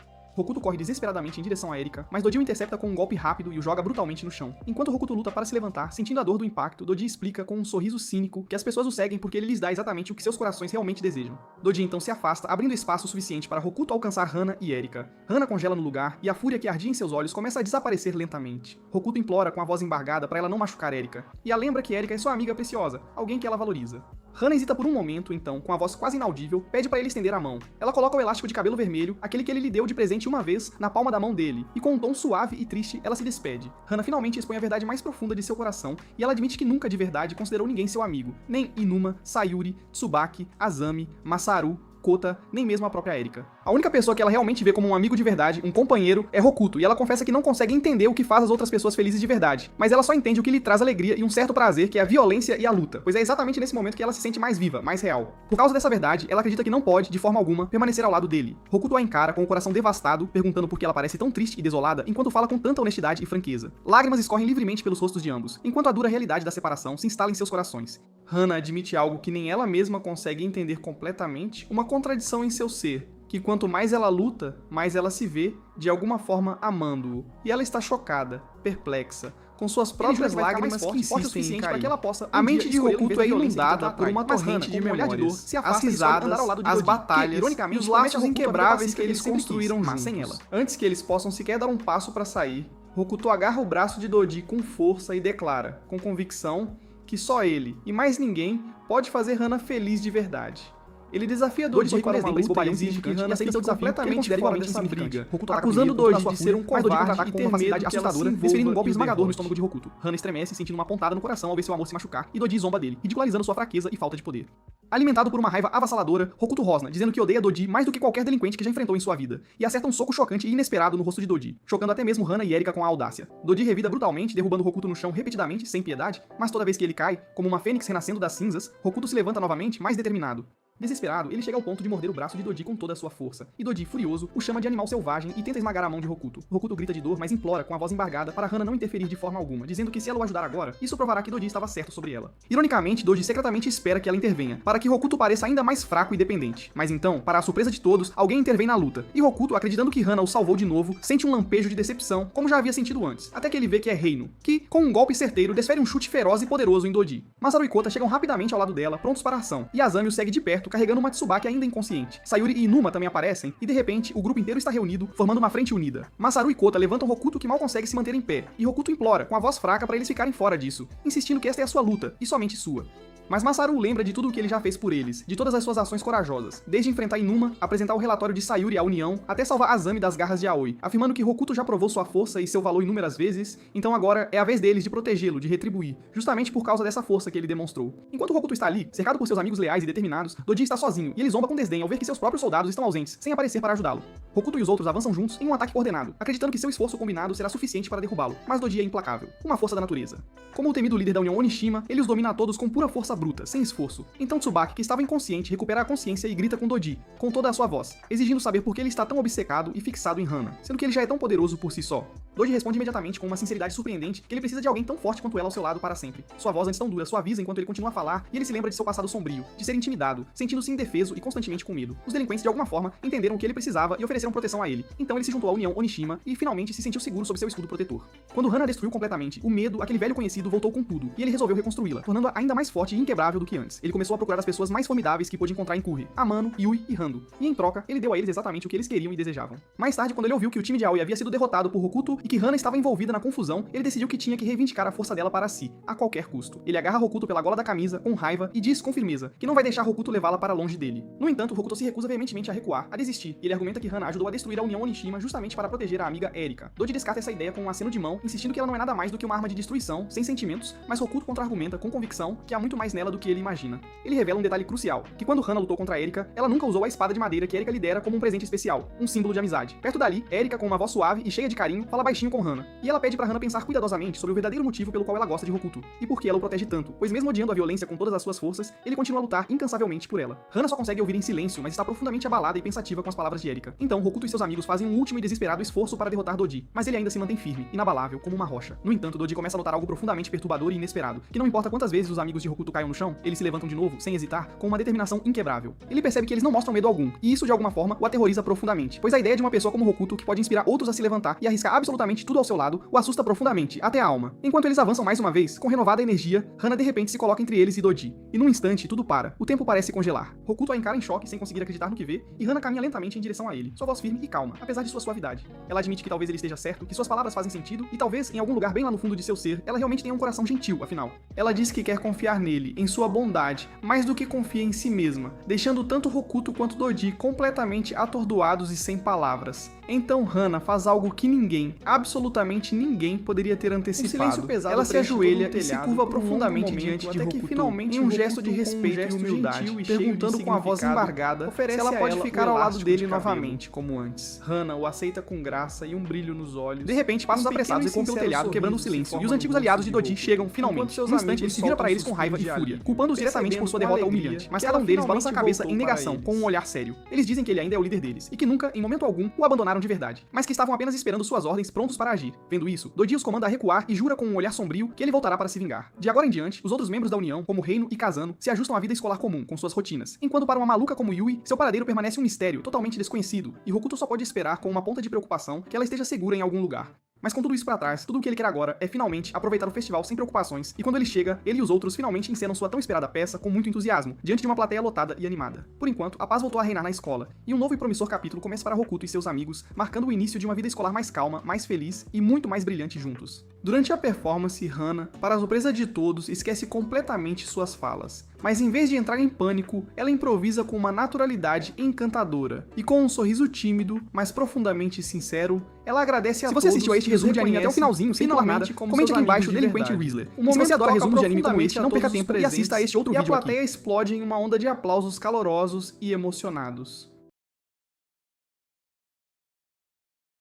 Hokuto corre desesperadamente em direção a Erika, mas Doji o intercepta com um golpe rápido e o joga brutalmente no chão. Enquanto Hokuto luta para se levantar, sentindo a dor do impacto, Doji explica com um sorriso cínico que as pessoas o seguem porque ele lhes dá exatamente o que seus corações realmente desejam. Doji então se afasta, abrindo espaço suficiente para Hokuto alcançar Hana e Erika. Hana congela no lugar e a fúria que ardia em seus olhos começa a desaparecer lentamente. Hokuto implora com a voz embargada para ela não machucar Erika, e a lembra que Erika é sua amiga preciosa, alguém que ela valoriza. Hana hesita por um momento, então, com a voz quase inaudível, pede para ele estender a mão. Ela coloca o elástico de cabelo vermelho, aquele que ele lhe deu de presente uma vez, na palma da mão dele, e com um tom suave e triste, ela se despede. Hana finalmente expõe a verdade mais profunda de seu coração, e ela admite que nunca de verdade considerou ninguém seu amigo, nem Inuma, Sayuri, Tsubaki, Azami, Masaru, Kota, nem mesmo a própria Erika. A única pessoa que ela realmente vê como um amigo de verdade, um companheiro, é Hokuto, e ela confessa que não consegue entender o que faz as outras pessoas felizes de verdade, mas ela só entende o que lhe traz alegria e um certo prazer, que é a violência e a luta, pois é exatamente nesse momento que ela se sente mais viva, mais real. Por causa dessa verdade, ela acredita que não pode, de forma alguma, permanecer ao lado dele. Hokuto a encara com o coração devastado, perguntando por que ela parece tão triste e desolada, enquanto fala com tanta honestidade e franqueza. Lágrimas escorrem livremente pelos rostos de ambos, enquanto a dura realidade da separação se instala em seus corações. Hana admite algo que nem ela mesma consegue entender completamente, uma contradição em seu ser, que quanto mais ela luta, mais ela se vê, de alguma forma, amando-o. E ela está chocada, perplexa, com suas próprias lágrimas que insistem em cair. A mente de Hokuto é inundada por uma torrente de memórias, as risadas, as batalhas e os laços inquebráveis que eles construíram juntos. Antes que eles possam sequer dar um passo para sair, Hokuto agarra o braço de Doji com força e declara, com convicção, que só ele, e mais ninguém, pode fazer Hana feliz de verdade. Ele desafia Doji para uma luta e exige que Hana seja completamente fora dessa briga, acusando Doji de ser um covarde e ter medo que ela se envolva, desferindo um golpe esmagador no estômago de Hokuto. Hana estremece, sentindo uma pontada no coração ao ver seu amor se machucar, e Doji zomba dele, ridicularizando sua fraqueza e falta de poder. Alimentado por uma raiva avassaladora, Hokuto rosna, dizendo que odeia Doji mais do que qualquer delinquente que já enfrentou em sua vida, e acerta um soco chocante e inesperado no rosto de Doji, chocando até mesmo Hana e Erika com a audácia. Doji revida brutalmente, derrubando Hokuto no chão repetidamente, sem piedade, mas toda vez que ele cai, como uma fênix renascendo das cinzas, Hokuto se levanta novamente, mais determinado. Desesperado, ele chega ao ponto de morder o braço de Doji com toda a sua força, e Doji, furioso, o chama de animal selvagem e tenta esmagar a mão de Hokuto. Hokuto grita de dor, mas implora com a voz embargada para Hana não interferir de forma alguma, dizendo que se ela o ajudar agora, isso provará que Doji estava certo sobre ela. Ironicamente, Doji secretamente espera que ela intervenha, para que Hokuto pareça ainda mais fraco e dependente. Mas então, para a surpresa de todos, alguém intervém na luta, e Hokuto, acreditando que Hana o salvou de novo, sente um lampejo de decepção, como já havia sentido antes, até que ele vê que é Reino, que, com um golpe certeiro, desfere um chute feroz e poderoso em Doji. Masaru e Kota chegam rapidamente ao lado dela, prontos para a ação, e Azami o segue de perto, carregando uma Tsubaki ainda inconsciente. Sayuri e Inuma também aparecem, e de repente, o grupo inteiro está reunido, formando uma frente unida. Masaru e Kota levantam Hokuto que mal consegue se manter em pé, e Hokuto implora, com a voz fraca para eles ficarem fora disso, insistindo que esta é a sua luta, e somente sua. Mas Masaru lembra de tudo o que ele já fez por eles, de todas as suas ações corajosas, desde enfrentar Inuma, apresentar o relatório de Sayuri à União, até salvar Azami das garras de Aoi, afirmando que Hokuto já provou sua força e seu valor inúmeras vezes, então agora é a vez deles de protegê-lo, de retribuir, justamente por causa dessa força que ele demonstrou. Enquanto Hokuto está ali, cercado por seus amigos leais e determinados, Doji está sozinho, e ele zomba com desdém ao ver que seus próprios soldados estão ausentes, sem aparecer para ajudá-lo. Hokuto e os outros avançam juntos em um ataque coordenado, acreditando que seu esforço combinado será suficiente para derrubá-lo, mas Doji é implacável, uma força da natureza. Como o temido líder da União Onishima, ele os domina a todos com pura força bruta, sem esforço. Então Tsubaki, que estava inconsciente, recupera a consciência e grita com Doji, com toda a sua voz, exigindo saber por que ele está tão obcecado e fixado em Hana, sendo que ele já é tão poderoso por si só. Doji responde imediatamente com uma sinceridade surpreendente que ele precisa de alguém tão forte quanto ela ao seu lado para sempre. Sua voz antes tão dura suaviza enquanto ele continua a falar, e ele se lembra de seu passado sombrio, de ser intimidado, sentindo-se indefeso e constantemente com medo. Os delinquentes de alguma forma entenderam o que ele precisava e ofereceram proteção a ele. Então ele se juntou à União Onishima e finalmente se sentiu seguro sob seu escudo protetor. Quando Hana destruiu completamente, o medo, aquele velho conhecido, voltou com tudo, e ele resolveu reconstruí-la, tornando-a ainda mais forte e inquebrável do que antes. Ele começou a procurar as pessoas mais formidáveis que pôde encontrar em Kurri, Amano, Yui e Rando, e em troca, ele deu a eles exatamente o que eles queriam e desejavam. Mais tarde, quando ele ouviu que o time de Aoi havia sido derrotado por Hokuto e que Hana estava envolvida na confusão, ele decidiu que tinha que reivindicar a força dela para si, a qualquer custo. Ele agarra Hokuto pela gola da camisa, com raiva, e diz com firmeza que não vai deixar Hokuto levá-la para longe dele. No entanto, Hokuto se recusa veementemente a recuar, a desistir, e ele argumenta que Hana ajudou a destruir a União Onishima justamente para proteger a amiga Erika. Doji descarta essa ideia com um aceno de mão, insistindo que ela não é nada mais do que uma arma de destruição, sem sentimentos, mas Hokuto contra-argumenta com convicção que há muito mais nela do que ele imagina. Ele revela um detalhe crucial, que quando Hana lutou contra Erika, ela nunca usou a espada de madeira que Erika lhe dera como um presente especial, um símbolo de amizade. Perto dali, Erika, com uma voz suave e cheia de carinho, fala baixinho com Hana, e ela pede pra Hana pensar cuidadosamente sobre o verdadeiro motivo pelo qual ela gosta de Hokuto, e por que ela o protege tanto, pois mesmo odiando a violência com todas as suas forças, ele continua a lutar incansavelmente por ela. Hana só consegue ouvir em silêncio, mas está profundamente abalada e pensativa com as palavras de Erika. Então, Hokuto e seus amigos fazem um último e desesperado esforço para derrotar Doji, mas ele ainda se mantém firme, inabalável, como uma rocha. No entanto, Doji começa a notar algo profundamente perturbador e inesperado, que não importa quantas vezes os amigos de Hokuto caiam no chão, eles se levantam de novo, sem hesitar, com uma determinação inquebrável. Ele percebe que eles não mostram medo algum, e isso de alguma forma o aterroriza profundamente, pois a ideia de uma pessoa como Hokuto, que pode inspirar outros a se levantar e arriscar absolutamente tudo ao seu lado, o assusta profundamente, até a alma. Enquanto eles avançam mais uma vez, com renovada energia, Hana de repente se coloca entre eles e Doji, e num instante tudo para. O tempo parece congelar. Hokuto a encara em choque, sem conseguir acreditar no que vê, e Hana caminha lentamente em direção a ele, sua voz firme e calma, apesar de sua suavidade. Ela admite que talvez ele esteja certo, que suas palavras fazem sentido, e talvez, em algum lugar bem lá no fundo de seu ser, ela realmente tenha um coração gentil, afinal. Ela diz que quer confiar nele, em sua bondade, mais do que confia em si mesma, deixando tanto Hokuto quanto Doji completamente atordoados e sem palavras. Então Hannah faz algo que ninguém, absolutamente ninguém, poderia ter antecipado. Um silêncio pesado Ela se preenche ajoelha todo o e se telhado curva por um profundamente longo diante de momento, até que Hokuto, finalmente em um Hokuto, gesto de com um respeito gesto e humildade, gentil e cheio de perguntando com a voz significado, embargada oferece se ela a pode ela ficar o ao lado elástico dele de cabelo. novamente, como antes. Hannah o aceita com graça e um brilho nos olhos. De repente, passos Um apressados pequeno e ecoam pelo sincero telhado, quebrando o sorriso se silêncio, forma e os no antigos rosto aliados de de Dodi Hokuto. chegam Enquanto finalmente. seus No instante, amigos ele se vira para soltam eles com raiva e suspiros de fúria, alívio, culpando-os diretamente por sua derrota percebendo com humilhante. alegria Mas que cada ela um deles balança a finalmente cabeça em voltou negação, para com um eles. olhar sério. Eles dizem que ele ainda é o líder deles, e que nunca, em momento algum, o abandonaram de verdade, mas que estavam apenas esperando suas ordens prontos para agir. Vendo isso, Dodi os comanda a recuar e jura com um olhar sombrio que ele voltará para se vingar. De agora em diante, os outros membros da União, como Reino e Kazano, se ajustam à vida escolar comum, com suas rotinas, enquanto para uma maluca como Yui, seu paradeiro permanece um mistério totalmente desconhecido, e Hokuto só pode esperar com uma ponta de preocupação que ela esteja segura em algum lugar. Mas com tudo isso pra trás, tudo o que ele quer agora é finalmente aproveitar o festival sem preocupações, e quando ele chega, ele e os outros finalmente encenam sua tão esperada peça com muito entusiasmo, diante de uma plateia lotada e animada. Por enquanto, a paz voltou a reinar na escola, e um novo e promissor capítulo começa para Hokuto e seus amigos, marcando o início de uma vida escolar mais calma, mais feliz e muito mais brilhante juntos. Durante a performance, Hannah, para a surpresa de todos, esquece completamente suas falas. Mas em vez de entrar em pânico, ela improvisa com uma naturalidade encantadora. E com um sorriso tímido, mas profundamente sincero, ela agradece a todos. Se você assistiu a este resumo de anime até o finalzinho, sem pular nada, comente aqui embaixo Delinquente Rizzler. E se você adora resumos de anime como este, não perca tempo e assista a este outro vídeo aqui. E a plateia explode em uma onda de aplausos calorosos e emocionados.